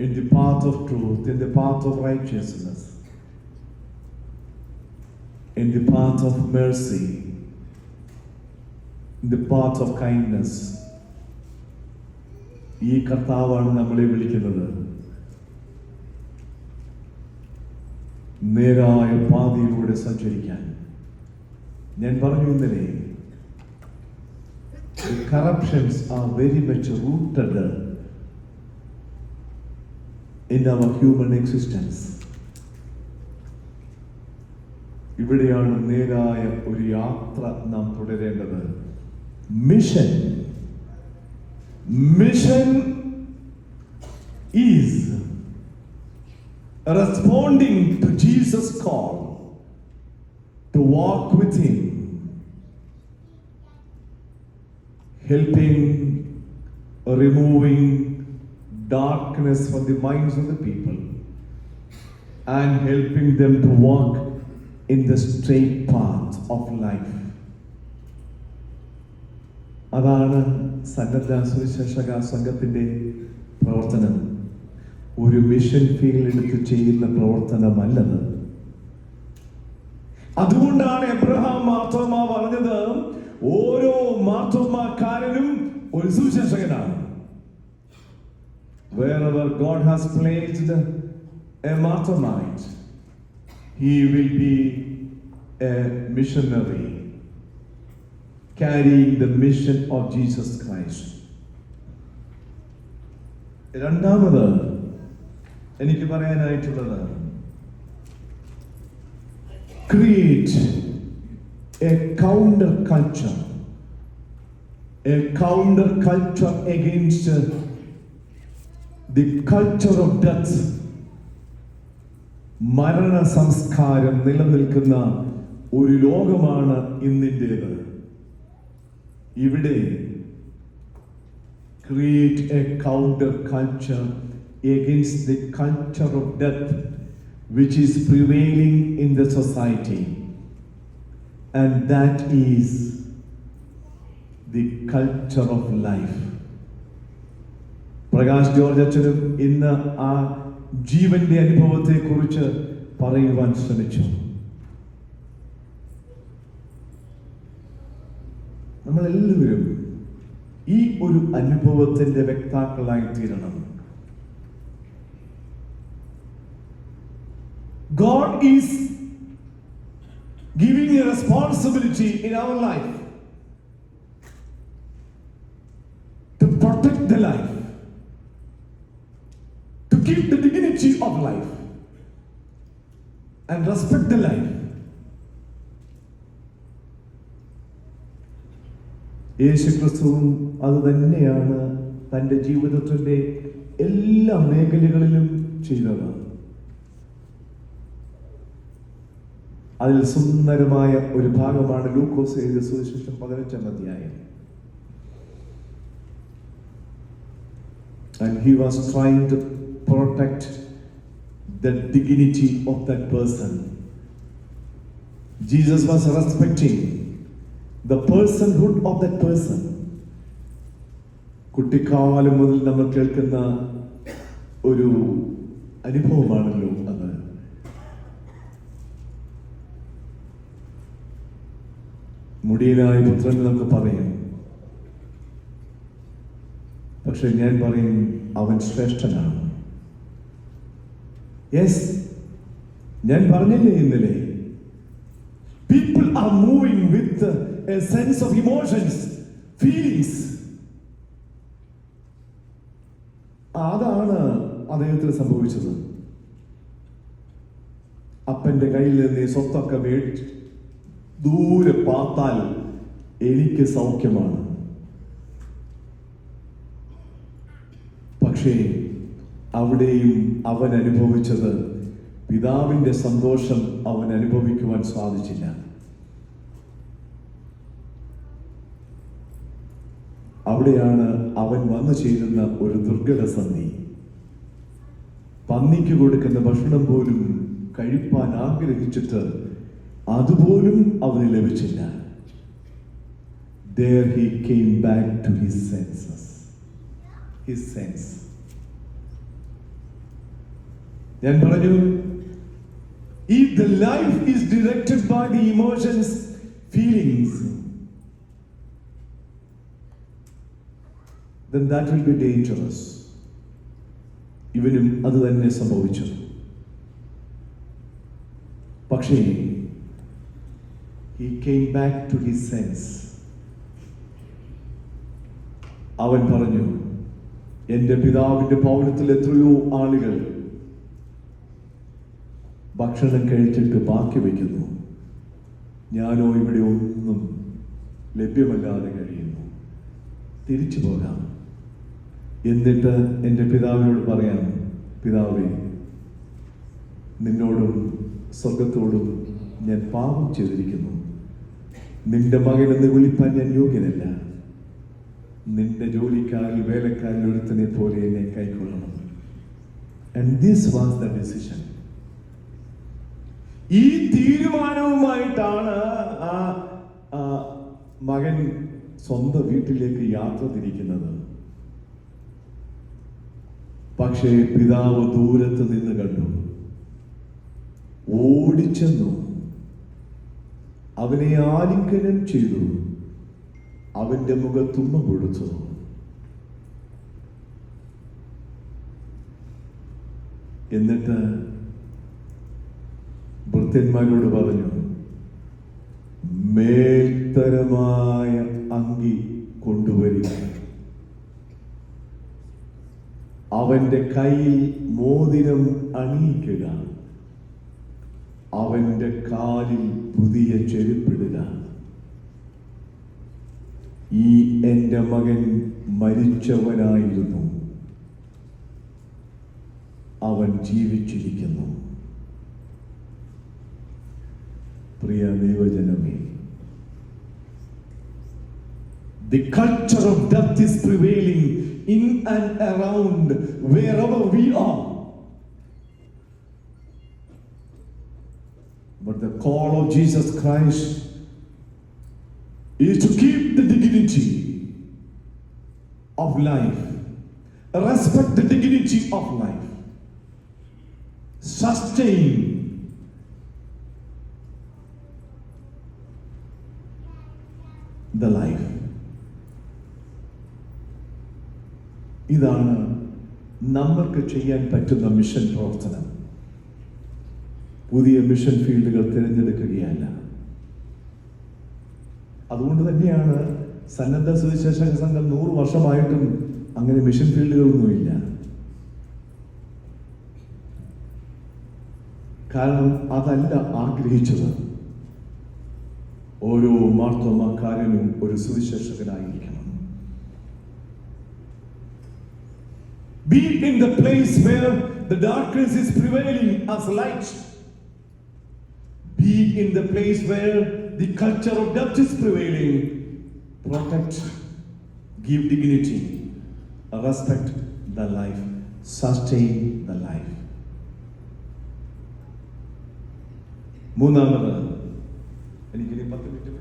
in the path of truth, in the path of righteousness, in the path of mercy, in the path of kindness. ഈ കർത്താവാണ് നമ്മളെ വിളിക്കുന്നത്. നേരായ പാതയിലൂടെ സഞ്ചരിക്കാൻ. ഞാൻ പറഞ്ഞു ഇന്നലെ, the corruptions are very much rooted in our human existence. ഇവിടെയാണ് നേരായ ഒരു യാത്ര നാം തുടരേണ്ടത്. Mission is responding to Jesus' call to walk with him, helping removing darkness from the minds of the people and helping them to walk in the straight path of life. അതാണ് സന്നദ്ധ സുവിശേഷക സംഘത്തിന്റെ പ്രവർത്തനം. ഒരു മിഷൻ ഫീൽഡ് എടുത്ത് ചെയ്യുന്ന പ്രവർത്തനമല്ലത്. അതുകൊണ്ടാണ് Abraham Marthoma പറഞ്ഞത്, ഓരോ മാർത്തോമാക്കാരനും ഒരു സുവിശേഷകനാണ്. Wherever God has placed a Marthomite, he will be a missionary carrying the mission of Jesus Christ. രണ്ടാമത് എനിക്ക് പറയാനായിട്ടുള്ളത്, create a counterculture against the culture of death. മരണ സംസ്കാരം നിലനിൽക്കുന്ന ഒരു ലോകമാണ് ഇന്നിൻ്റേത്. ഇവിടെ create a counterculture against the culture of death which is prevailing in the society, and that is the culture of life. Prakash George അച്ഛനും ഇന്ന് ആ ജീവന്റെ അനുഭവത്തെ കുറിച്ച് പറയുവാൻ ശ്രമിച്ചു. നമ്മളെല്ലാവരും ഈ ഒരു അനുഭവത്തിന്റെ വ്യക്താക്കളായി തീരണം. God is giving a responsibility in our life to protect the life, to keep the dignity of life and respect the life. യേശുക്രിസ്തുവും അത് തന്നെയാണ് തൻ്റെ ജീവിതത്തിൻ്റെ എല്ലാ മേഖലകളിലും ചെയ്തത്. അതിൽ സുന്ദരമായ ഒരു ഭാഗമാണ് ലൂക്കോസ് എഴുതിയ സുവിശേഷം 15-ാം അധ്യായം. And he was trying to protect the dignity of that person. Jesus was respecting the personhood of that person. കുട്ടിക്കാലം മുതൽ നമ്മൾ കേൾക്കുന്ന ഒരു അനുഭവമാണല്ലോ അത്. മുടിയനായ പുത്രൻ നമുക്ക് പറയും, പക്ഷെ ഞാൻ പറയും അവൻ ശ്രേഷ്ഠനാണ്. യെസ്, ഞാൻ പറഞ്ഞില്ലേ ഇന്നലെ, people are moving with a sense of emotions, feelings. അതാണ് അദ്ദേഹത്തിന് സംഭവിച്ചത്. അപ്പന്റെ കയ്യിൽ നിന്ന് ഈ സ്വത്തൊക്കെ മേടിച്ച് ദൂരെ പാർത്താൽ എനിക്ക് സൗഖ്യമാണ്. പക്ഷേ അവിടെയും അവൻ അനുഭവിച്ചത് പിതാവിന്റെ സന്തോഷം അവൻ അനുഭവിക്കുവാൻ സാധിച്ചില്ല. അവിടെയാണ് അവൻ വന്നു ചേരുന്ന ഒരു ദുർഘടസന്ധി. പന്നിക്ക് കൊടുക്കുന്ന ഭക്ഷണം പോലും കഴിപ്പാൻ ആഗ്രഹിച്ചിട്ട് അതുപോലും അവന് ലഭിച്ചില്ല. There he came back to his senses. His sense. ഞാൻ പറഞ്ഞു, if the life is directed by the emotions, feelings, then that will be dangerous. ഇവനും അത് തന്നെ സംഭവിച്ചു. പക്ഷേ he came back to his sense. അവൻ പറഞ്ഞു, എൻ്റെ പിതാവിന്റെ ഭവനത്തിൽ എത്രയോ ആളുകൾ ഭക്ഷണം കഴിച്ചിട്ട് ബാക്കി വയ്ക്കുന്നു, ഞാനോ ഇവിടെ ഒന്നും ലഭ്യമല്ലാതെ കഴിയുന്നു. തിരിച്ചു പോകാം, എന്നിട്ട് എൻ്റെ പിതാവിനോട് പറയാം, പിതാവേ, നിന്നോടും സ്വർഗത്തോടും ഞാൻ പാപം ചെയ്തിരിക്കുന്നു. നിന്റെ മകനെന്ന് വിളിപ്പാൻ ഞാൻ യോഗ്യനല്ല. നിന്റെ ജോലിക്കാരിൽ വേലക്കാരിൽ ഒരുത്തനെ പോലെ എന്നെ കൈക്കൊള്ളണം. And this was the decision. ഈ തീരുമാനവുമായിട്ടാണ് ആ മകൻ സ്വന്തം വീട്ടിലേക്ക് യാത്ര തിരിക്കുന്നത്. പക്ഷേ പിതാവ് ദൂരത്ത് നിന്ന് കണ്ടു, ഓടിച്ചെന്നു, അവനെ ആലിംഗനം ചെയ്തു, അവന്റെ മുഖത്തുമ്മ കൊടുത്തു. എന്നിട്ട് ഭൃത്യന്മാരോട് പറഞ്ഞു, മേൽത്തരമായ അങ്കി കൊണ്ടുവരിക, അവന്റെ കയ്യിൽ മോതിരം അണിയിക്കുക, അവന്റെ കാലിൽ പുതിയ ചെരുപ്പിടുക. ഈ എൻ്റെ മകൻ മരിച്ചവനായിരുന്നു, അവൻ ജീവിച്ചിരിക്കുന്നു. പ്രിയ ദൈവജനമേ, the culture of death is prevailing in and around wherever we are. But the call of Jesus Christ is to keep the dignity of life, respect the dignity of life, sustain the life. ഇതാണ് നമ്മൾക്ക് ചെയ്യാൻ പറ്റുന്ന mission പ്രവർത്തനം. പുതിയ mission ഫീൽഡുകൾ തിരഞ്ഞെടുക്കുകയല്ല. അതുകൊണ്ട് തന്നെയാണ് സന്നദ്ധ സുവിശേഷക സംഘം 100 വർഷമായിട്ടും അങ്ങനെ മിഷൻ ഫീൽഡുകളൊന്നുമില്ല. കാരണം അതല്ല ആഗ്രഹിച്ചത്. ഓരോ മാർത്തോമാക്കാരനും ഒരു സുവിശേഷകനായിരിക്കണം. Be in the place where the darkness is prevailing as light. Be in the place where the culture of death is prevailing. Protect, give dignity, respect the life, sustain the life. മൂന്നാമത്, എനിക്കിനി 10 minute.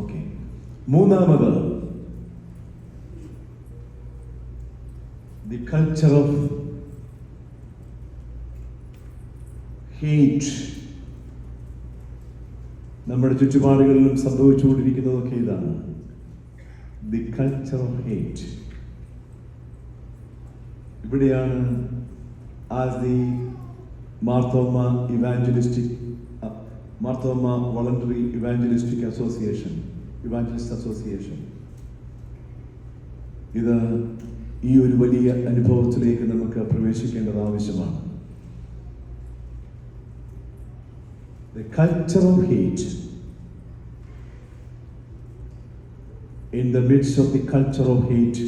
Okay, മൂന്നാമത്, the culture of hate. നമ്മുടെ ചുറ്റുപാടുകളിലും സംഭവിച്ചുകൊണ്ടിരിക്കുന്നതൊക്കെ ഇതാണ്. The culture of hate. ഇവിടെയാണ് as the Marthoma voluntary evangelistic association, evangelist association, ഇത് ഈ ഒരു വലിയ അനുഭവത്തിലേക്ക് നമുക്ക് പ്രവേശിക്കേണ്ടത് ആവശ്യമാണ്. The culture of hate. In the midst of the culture of hate,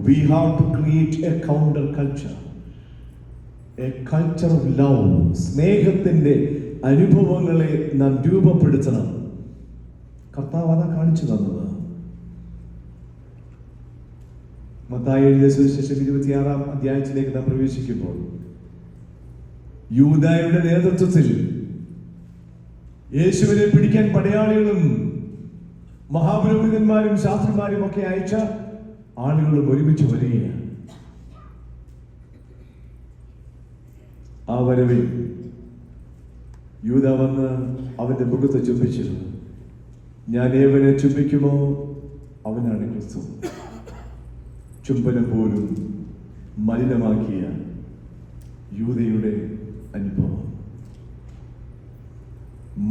we have to create a counter culture, a culture of love. സ്നേഹത്തിന്റെ അനുഭവങ്ങളെ നാം രൂപപ്പെടുത്തണം. കർത്താവ് അതാ കാണിച്ചു തന്നത്. മത്തായി എഴുതിയ സുവിശേഷം 26-ാം അധ്യായത്തിലേക്ക് നാം പ്രവേശിക്കുമ്പോൾ, യൂദായുടെ നേതൃത്വത്തിൽ യേശുവിനെ പിടിക്കാൻ പടയാളികളും മഹാപുരോഹിതന്മാരും ശാസ്ത്രിമാരും ഒക്കെ അയച്ച ആളുകളും ഒരുമിച്ച് വരികയാണ്. ആ വരവിൽ യൂദ വന്ന് അവന്റെ മുഖത്ത് ചുംബിച്ചു. ഞാൻ ഏവനെ ചുംബിക്കുമോ അവനാണ് ക്രിസ്തു. ചുംബനം പോലും മലിനമാക്കിയ യൂദയുടെ അനുഭവം,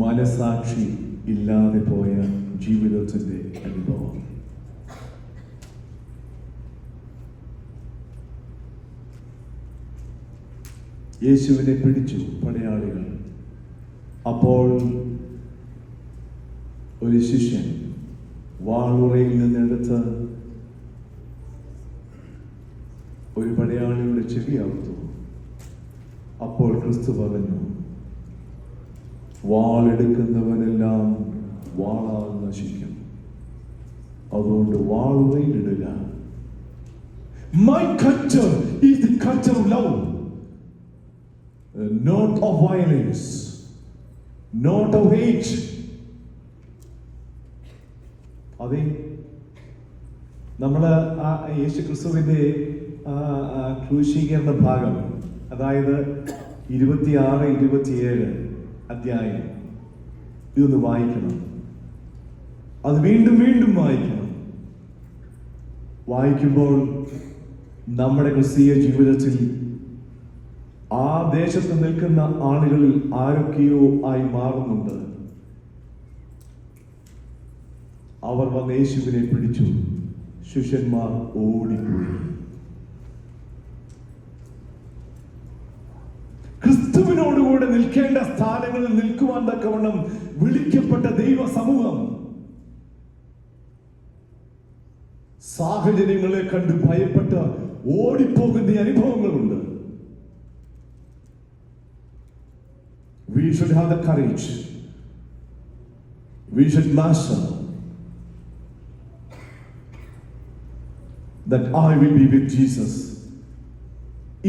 മനസാക്ഷി ഇല്ലാതെ പോയ ജീവിതത്തിന്റെ അനുഭവം. യേശുവിനെ പിടിച്ചു പടയാളികൾ. അപ്പോൾ ഒരു ശിഷ്യൻ വാളുറയിൽ നിന്നെടുത്ത് ഒരു പടയാളിയുടെ ചെവി അറുത്തു. അപ്പോൾ ക്രിസ്തു പറഞ്ഞു, വാളെടുക്കുന്നവനെല്ലാം വാളാൽ നശിക്കും, അതുകൊണ്ട് വാളുറയിലിടുക. My culture is the culture of love, not of violence, not of hate. അതെ, നമ്മള് യേശു ക്രിസ്തുവിന്റെ ക്രൂശീകരണ ഭാഗം, അതായത് 26-27 അധ്യായം ഇതൊന്ന് വായിക്കണം. അത് വീണ്ടും വീണ്ടും വായിക്കണം. വായിക്കുമ്പോൾ നമ്മുടെ ക്രിസ്തീയ ജീവിതത്തിൽ ആ ദേശത്ത് നിൽക്കുന്ന ആളുകളിൽ ആരൊക്കെയോ ആയി മാറുന്നുണ്ട്. അവർ വന്ന് യേശുവിനെ പിടിച്ചു. ശിഷ്യന്മാർ ഓടിപ്പോയി. ക്രിസ്തുവിനെ ക്രിസ്തുവിനോടുകൂടെ നിൽക്കേണ്ട സ്ഥാനങ്ങളിൽ നിൽക്കുവാൻ തക്കവണ്ണം വിളിക്കപ്പെട്ട ദൈവ സമൂഹം സാഹചര്യങ്ങളെ കണ്ട് ഭയപ്പെട്ട് ഓടിപ്പോകുന്ന അനുഭവങ്ങളുണ്ട്. We should have the courage. We should master that I will be with Jesus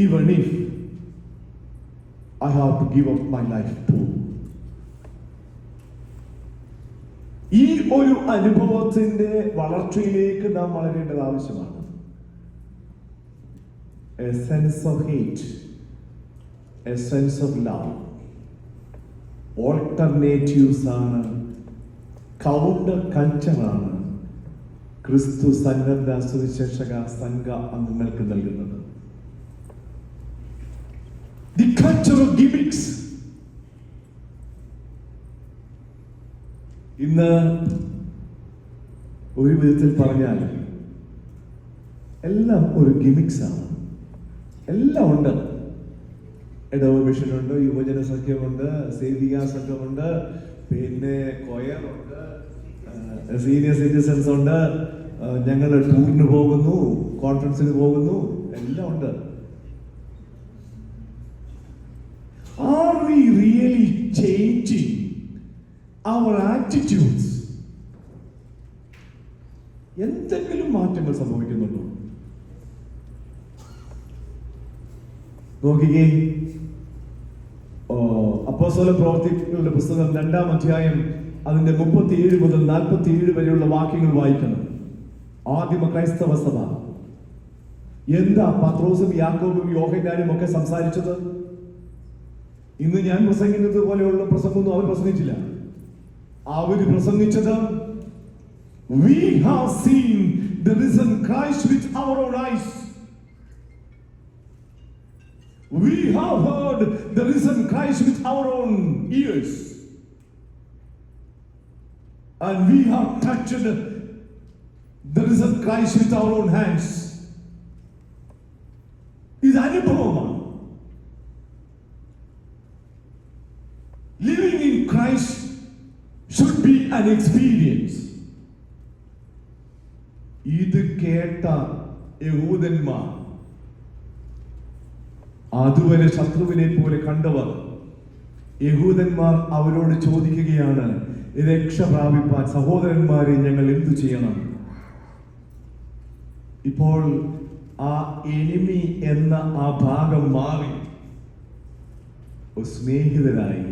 even if I have to give up my life too. ഈ ഒരു അനുഭവത്തിന്റെ വളർച്ചയിലേക്ക് നാം വളരേണ്ടത് ആവശ്യമാണ്. A sense of hate, a sense of love. Alternatives ആണ്, counter കൾച്ചറാണ് ക്രിസ്തു സന്നദ്ധ സുവിശേഷക സംഘ അംഗങ്ങൾക്ക് നൽകുന്നത്. The culture of gimmicks. ഇന്ന് ഒരു വിധത്തിൽ പറഞ്ഞാൽ എല്ലാം ഒരു ഗിമിക്സ് ആണ്. എല്ലാം ഉണ്ട്. ഇടവ മിഷനുണ്ട്, യുവജന സഖ്യമുണ്ട്, സേവിക സംഘമുണ്ട്, പിന്നെ കൊയറുണ്ട്, സീനിയർ സിറ്റിസൺസ് ഉണ്ട്, ഞങ്ങൾ ടൂറിന് പോകുന്നു, കോൺഫറൻസിന് പോകുന്നു, എല്ലാം ഉണ്ട്. Are we really changing our attitudes? എന്തെങ്കിലും മാറ്റങ്ങൾ സംഭവിക്കുന്നുണ്ടോ? നോക്കിക്കേ, അപ്പോസ്തല പ്രവൃത്തികളുടെ പുസ്തകം 2-ാം അധ്യായം അതിന്റെ 37 മുതൽ 47 വരെയുള്ള വാക്യങ്ങൾ വായിക്കണം. ആദിമ ക്രൈസ്തവ സഭ എന്താ പത്രോസും യാക്കോബും യോഹന്നാനും ഒക്കെ സംസാരിച്ചത്? ഇന്ന് ഞാൻ പ്രസംഗിക്കുന്നത് പോലെയുള്ള പ്രസംഗമൊന്നും അവർ പ്രസംഗിച്ചില്ല. അവർ പ്രസംഗിച്ചത് we have seen the risen Christ with our own eyes. We have heard the risen Christ with our own ears. And we have touched the risen Christ with our own hands. ഇത് അനുഭവമാണ്. Living in Christ should be an experience. ഇത് കേട്ട യഹൂദന്മാർ, അതുവരെ ശത്രുവിനെ പോലെ കണ്ടവർ, യഹൂദന്മാർ അവരോട് ചോദിക്കുകയാണ്, രക്ഷ പ്രാപിപ്പാൻ സഹോദരന്മാരെ ഞങ്ങൾ എന്തു ചെയ്യണം? ഇപ്പോൾ ആ എനിമി എന്ന ആ ഭാഗം മാറി സ്നേഹിതരായി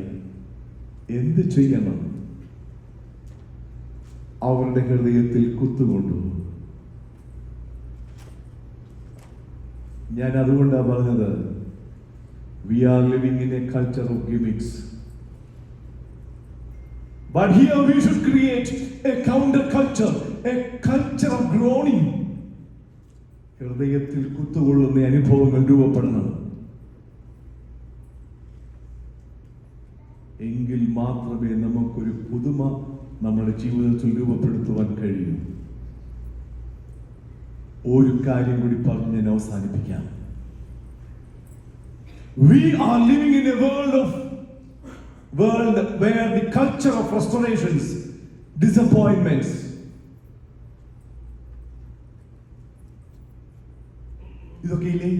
എന്ത് ചെയ്യണം? അവരുടെ ഹൃദയത്തിൽ കുത്തുകൊണ്ടു. ഞാൻ അതുകൊണ്ടാണ് പറഞ്ഞത്, we are living in a culture of gimmicks. But here we should create a counter culture, a culture of groaning. ഹൃദയത്തിൽ കുത്തുകൊള്ളുന്ന അനുഭവങ്ങൾ രൂപപ്പെടണം. എങ്കിൽ മാത്രമേ നമുക്കൊരു പുതുമ നമ്മുടെ ജീവിതത്തിൽ രൂപപ്പെടുത്തുവാൻ കഴിയൂ. ഒരു കാര്യം കൂടി പറഞ്ഞ് ഞാൻ അവസാനിപ്പിക്കാം. We are living in a world where the culture of frustrations, disappointments, ഇതൊക്കെയില്ലേ?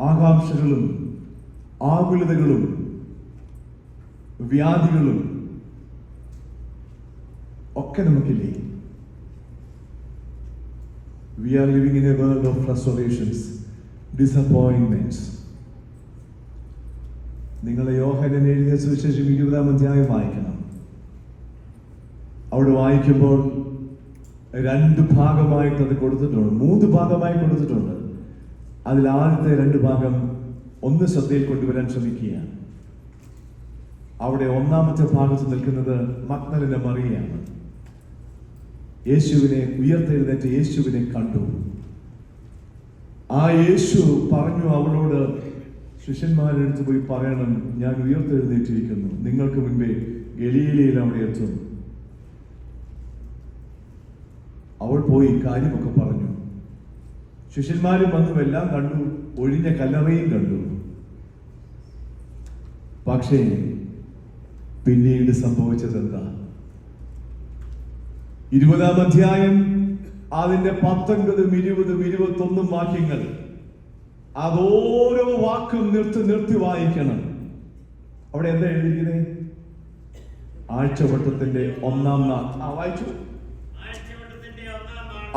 ആകാംക്ഷകളും ആകുലതകളും വ്യാധികളും ഒക്കെ നമുക്കില്ലേ? We are living in a world of frustrations, disappointments. നിങ്ങൾ യോഹന്നാൻ എഴുതിയ സുവിശേഷം 20-ാം അധ്യായം വായിക്കണം. അവിടെ വായിക്കുമ്പോൾ 2 ഭാഗമായിട്ട് അത് കൊടുത്തിട്ടുണ്ട്, 3 ഭാഗമായി കൊടുത്തിട്ടുണ്ട്. അതിൽ ആദ്യത്തെ 2 ഭാഗം ഒന്ന് ശ്രദ്ധയിൽ കൊണ്ടുവരാൻ ശ്രമിക്കുകയാണ്. അവിടെ 1-ാമത്തെ ഭാഗത്ത് നിൽക്കുന്നത് മഗ്ദലന മറിയയാണ്. യേശുവിനെ ഉയർത്തെഴുന്നേറ്റ യേശുവിനെ കണ്ടു. ആ യേശു പറഞ്ഞു അവളോട്, ശിഷ്യന്മാരുടെ അടുത്ത് പോയി പറയണം, ഞാൻ ഉയർത്തെഴുന്നേറ്റിരിക്കുന്നു, നിങ്ങൾക്ക് മുൻപേ ഗലീലയിൽ അവിടെ എത്തും. അവൾ പോയി കാര്യമൊക്കെ പറഞ്ഞു. ശിഷ്യന്മാരും വന്നു എല്ലാം കണ്ടു, ഒഴിഞ്ഞ കല്ലറയും കണ്ടു. പക്ഷേ പിന്നീട് സംഭവിച്ചത് എന്താ? 20-ാം അധ്യായം അതിന്റെ 19, 20, 21 വാക്യങ്ങൾ, അതോരോ വാക്കും നിർത്തി വായിക്കണം. അവിടെ എന്താ എഴുതിയിരിക്കുന്നത്? ആഴ്ചവട്ടത്തിന്റെ 1-ാം നാൾ. വായിച്ചു.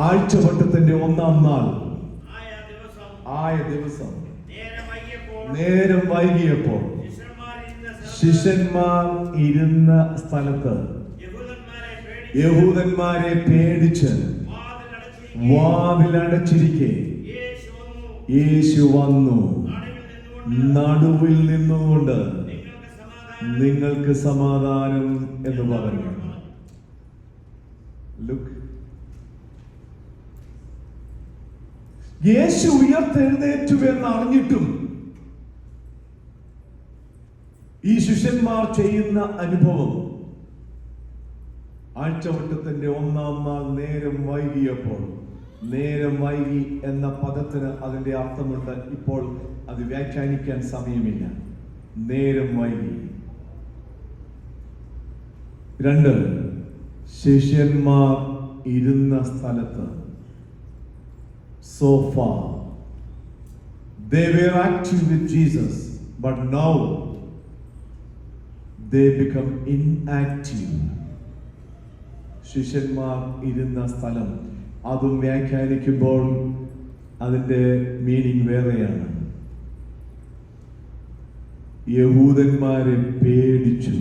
ആഴ്ചവട്ടത്തിന്റെ 1-ാം നാൾ ആയ ദിവസം നേരം വൈകിയപ്പോൾ ശിഷ്യന്മാർ ഇരുന്ന സ്ഥലത്ത് യഹൂദന്മാരെ പേടിച്ച് വാതിലടച്ചിരിക്കെ യേശു വന്നു നടുവിൽ നിന്നുകൊണ്ട് നിങ്ങൾക്ക് സമാധാനം എന്ന് പറഞ്ഞു. യേശു ഉയർത്തെഴുന്നേറ്റു എന്ന് അറിഞ്ഞിട്ടും ഈ ശിഷ്യന്മാർ ചെയ്യുന്ന അനുഭവം, ആഴ്ചവട്ടത്തിന്റെ 1-ാം നാൾ നേരം വൈകിയപ്പോൾ, നേരം വൈകി എന്ന പദത്തിന് അതിന്റെ അർത്ഥമുണ്ട്. ഇപ്പോൾ അത് വ്യാഖ്യാനിക്കാൻ സമയമില്ല. നേരം വൈകി. 2, ശിഷ്യന്മാർ ഇരുന്ന സ്ഥലത്ത്. So far they were active with Jesus, but now they become inactive. ശിഷ്യന്മാർ ഇരുന്ന സ്ഥലം, അതും വ്യാഖ്യാനിക്കുമ്പോൾ അതിന്റെ മീനിങ് വേറെയാണ്. യഹൂദന്മാരെ പേടിച്ചു.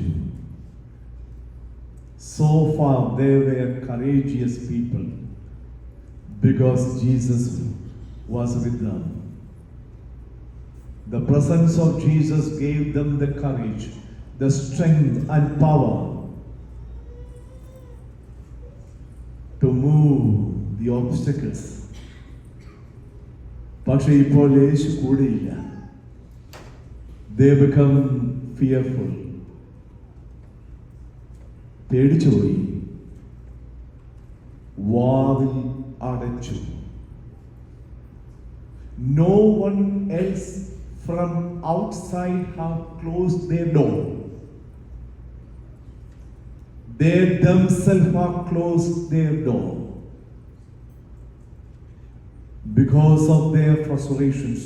So far they were courageous people because Jesus was with them. The presence of Jesus gave them the courage, the strength and power to move the obstacles. പക്ഷേ ഇപ്പോൾ യേശു കൂടെയില്ല. They become fearful. പേടിച്ചുപോയി. വാതിൽ അടച്ചു. No one else from outside have closed their door. They themselves have closed their door because of their frustrations,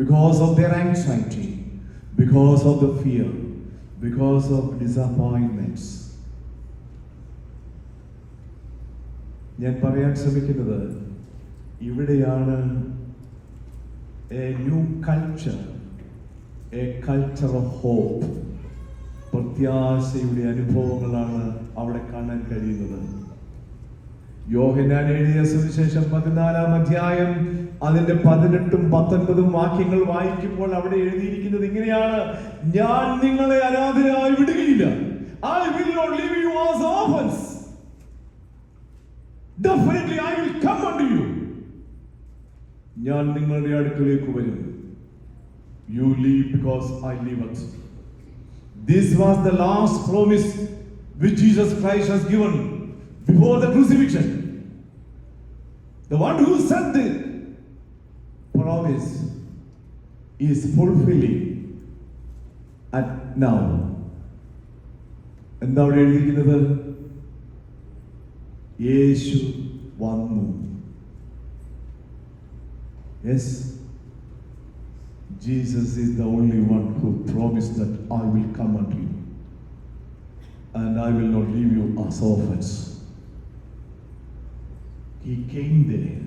because of their anxiety, because of the fear, because of disappointments. ഞാൻ പറയാൻ ശ്രമിക്കുന്നത് ഇവിടെയാണ് a new culture, a culture of hope. പ്രത്യാശയുടെ അനുഭവങ്ങളാണ് അവിടെ കാണാൻ കഴിയുന്നത്. യോഹന്നാൻ എഴുതിയ സുവിശേഷം 14-ാം അധ്യായം അതിന്റെ 18-ഉം 19-ഉം വാക്യങ്ങൾ വായിക്കുമ്പോൾ അവിടെ എഴുതിയിരിക്കുന്നത് ഇങ്ങനെയാണ്: ഞാൻ നിങ്ങളെ അനാഥരായി വിടുകയില്ല. I will not leave you as orphans. Definitely I will come unto you. ഞാൻ നിങ്ങളുടെ അടുക്കലേക്ക് വരും. You live because I live it. This was the last promise which Jesus Christ has given before the crucifixion. The one who said the promise is fulfilling at now. എന്താ അവിടെ എഴുതിയിരിക്കുന്നത്? യേശു വന്നു. Yes, Jesus is the only one who promised that I will come unto you and I will not leave you as orphans. He came there.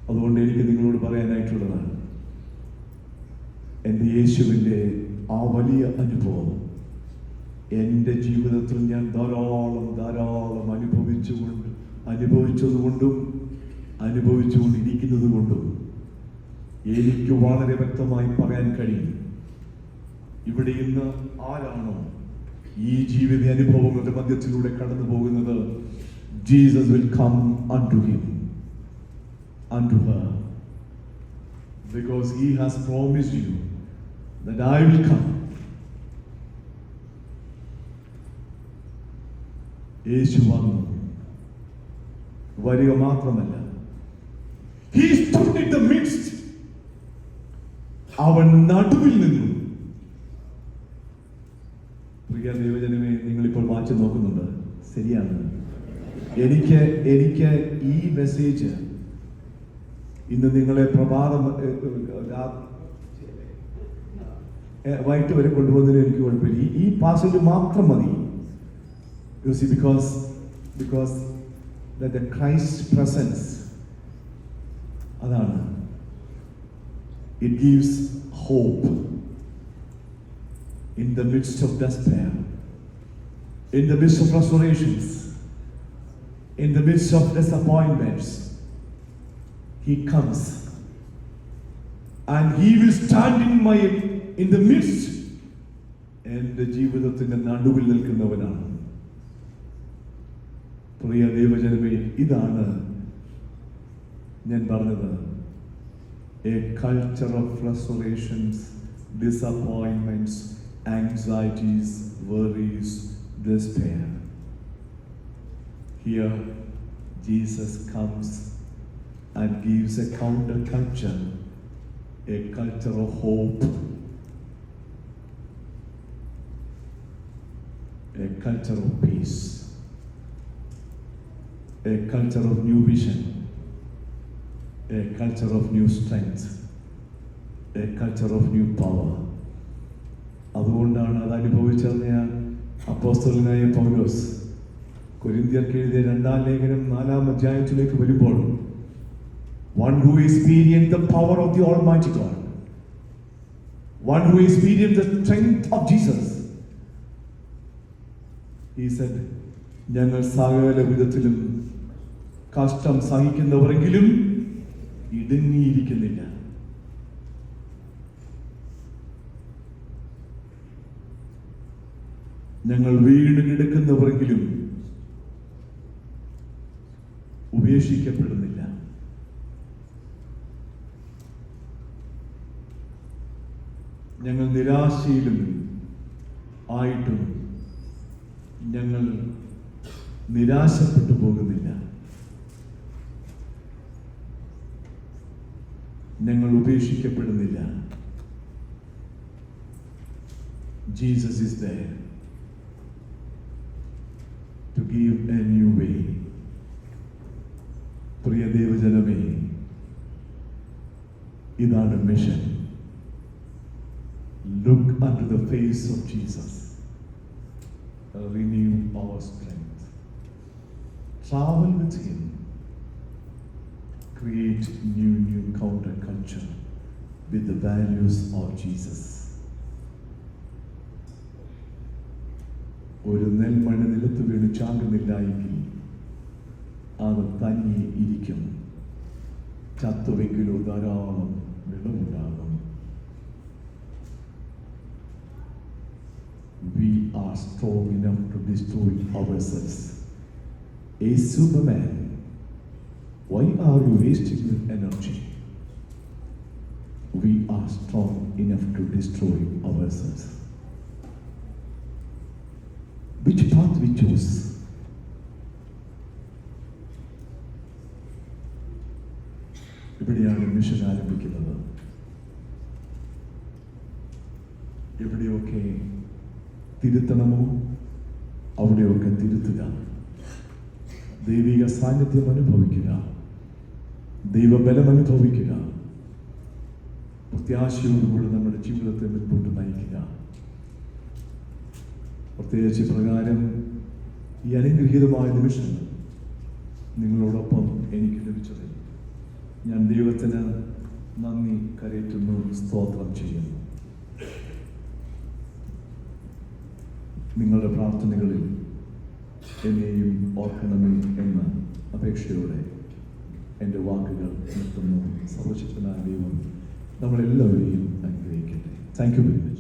അതുകൊണ്ട് എനിക്ക് നിങ്ങളോട് പറയാനായിട്ടുള്ളതാണ്, എൻ്റെ യേശുവിൻ്റെ ആ വലിയ അനുഭവം എൻ്റെ ജീവിതത്തിൽ ഞാൻ ധാരാളം അനുഭവിച്ചതുകൊണ്ടും അനുഭവിച്ചുകൊണ്ടിരിക്കുന്നത് കൊണ്ടും എനിക്ക് വളരെ വ്യക്തമായി പറയാൻ കഴിയും, ഇവിടെ ഇന്ന് ആരാണോ ഈ ജീവിത അനുഭവങ്ങളുടെ മധ്യത്തിലൂടെ കടന്നു പോകുന്നത്, Jesus will come unto him, unto her, because he has promised you that I will come. യേശു വന്നു. വരിക മാത്രമല്ല, He stood in the midst. അവൻ നടുവിൽ നിന്നു. പ്രിയ ദൈവജനമേ, നിങ്ങളിപ്പോൾ വായിച്ചു നോക്കുന്നുണ്ട്. ശരിയാണ്. എനിക്ക് ഈ മെസ്സേജ് ഇന്ന് നിങ്ങളെ വൈകിട്ട് വരെ കൊണ്ടുപോകുന്നതിന് എനിക്ക് കുഴപ്പമില്ല. ഈ പാസേജ് മാത്രം മതി. You see, because that the Christ presence, അതാണ്, it gives hope in the midst of despair, in the midst of frustrations, in the midst of disappointments. He comes and he will stand in the midst. എൻ്റെ ജീവിതത്തിന്റെ നടുവിൽ നിൽക്കുന്നവനാണ്. പ്രിയ ദൈവജനമേ, ഇതാണ് ഞാൻ പറഞ്ഞത്. A culture of frustrations, disappointments, anxieties, worries, despair. Here, Jesus comes and gives a counter culture, a culture of hope, a culture of peace, a culture of new vision, a culture of new strength, a culture of new power. അതുകൊണ്ടാണ് അത് അനുഭവിച്ചറിഞ്ഞ അപ്പോസ്തലനായ പൗലോസ് കൊരിന്ത്യർക്ക് എഴുതിയ 2-ാം ലേഖനം 4-ാം അധ്യായത്തിലേക്ക് വരുമ്പോൾ, one who experienced the power of the Almighty God, one who experienced the strength of Jesus, he said, ഞങ്ങൾ സകല വിധത്തിലും കഷ്ടം സഹിക്കുന്നവരെങ്കിലും ഇടുങ്ങിയിരിക്കുന്നില്ല. ഞങ്ങൾ വീണ് കിടക്കുന്നവരെങ്കിലും ഉപേക്ഷിക്കപ്പെടുന്നില്ല. ഞങ്ങൾ നിരാശയിലും ആയിട്ടും ഞങ്ങൾ നിരാശപ്പെട്ടു പോകുന്നില്ല. ഞങ്ങൾ ഉപേക്ഷിക്കപ്പെടുന്നില്ല. Jesus is there to give a new way. പ്രിയ ദൈവജനമേ, ഇതാണ് mission. Look unto the face of Jesus. Renew our strength. Travel with him. Create new counterculture with the values of Jesus. ഒരു നെൽമണി നിലത്ത് വീണ് ചാകുന്നില്ല എങ്കിൽ അത് തനിയെ ഇരിക്കും. ചത്തുവെങ്കിലോ ധാരാളം വിളവുണ്ടാകും. We are strong enough to destroy ourselves. A Superman, why are you wasting your energy? We are strong enough to destroy ourselves. Which path we choose? ഇവിടെയാണ് mission ആരംഭിക്കുന്നത്. എവിടെയൊക്കെ തിരുത്തണമോ അവിടെയൊക്കെ തിരുത്തുക. ദൈവിക സാന്നിധ്യം അനുഭവിക്കുക. ദൈവബലം അനുഭവിക്കുക. പ്രത്യാശയോടുകൂടി നമ്മുടെ ജീവിതത്തെ മുൻപോട്ട് നയിക്കുക. പ്രത്യേകിച്ച് പ്രകാരം ഈ അനുഗ്രഹീതമായ നിമിഷം നിങ്ങളോടൊപ്പം എനിക്ക് ലഭിച്ചതിൽ ഞാൻ ദൈവത്തിന് നന്ദി കരയറ്റുന്നു, സ്തോത്രം ചെയ്യുന്നു. നിങ്ങളുടെ പ്രാർത്ഥനകളിൽ എന്നെയും ഓർക്കണമേ എന്ന അപേക്ഷയോടെ എൻ്റെ വാക്കുകൾ നിർത്തുന്നു. സർവശക്തനായ ദൈവം നമ്മളെല്ലാവരെയും അനുഗ്രഹിക്കട്ടെ. Thank you very much.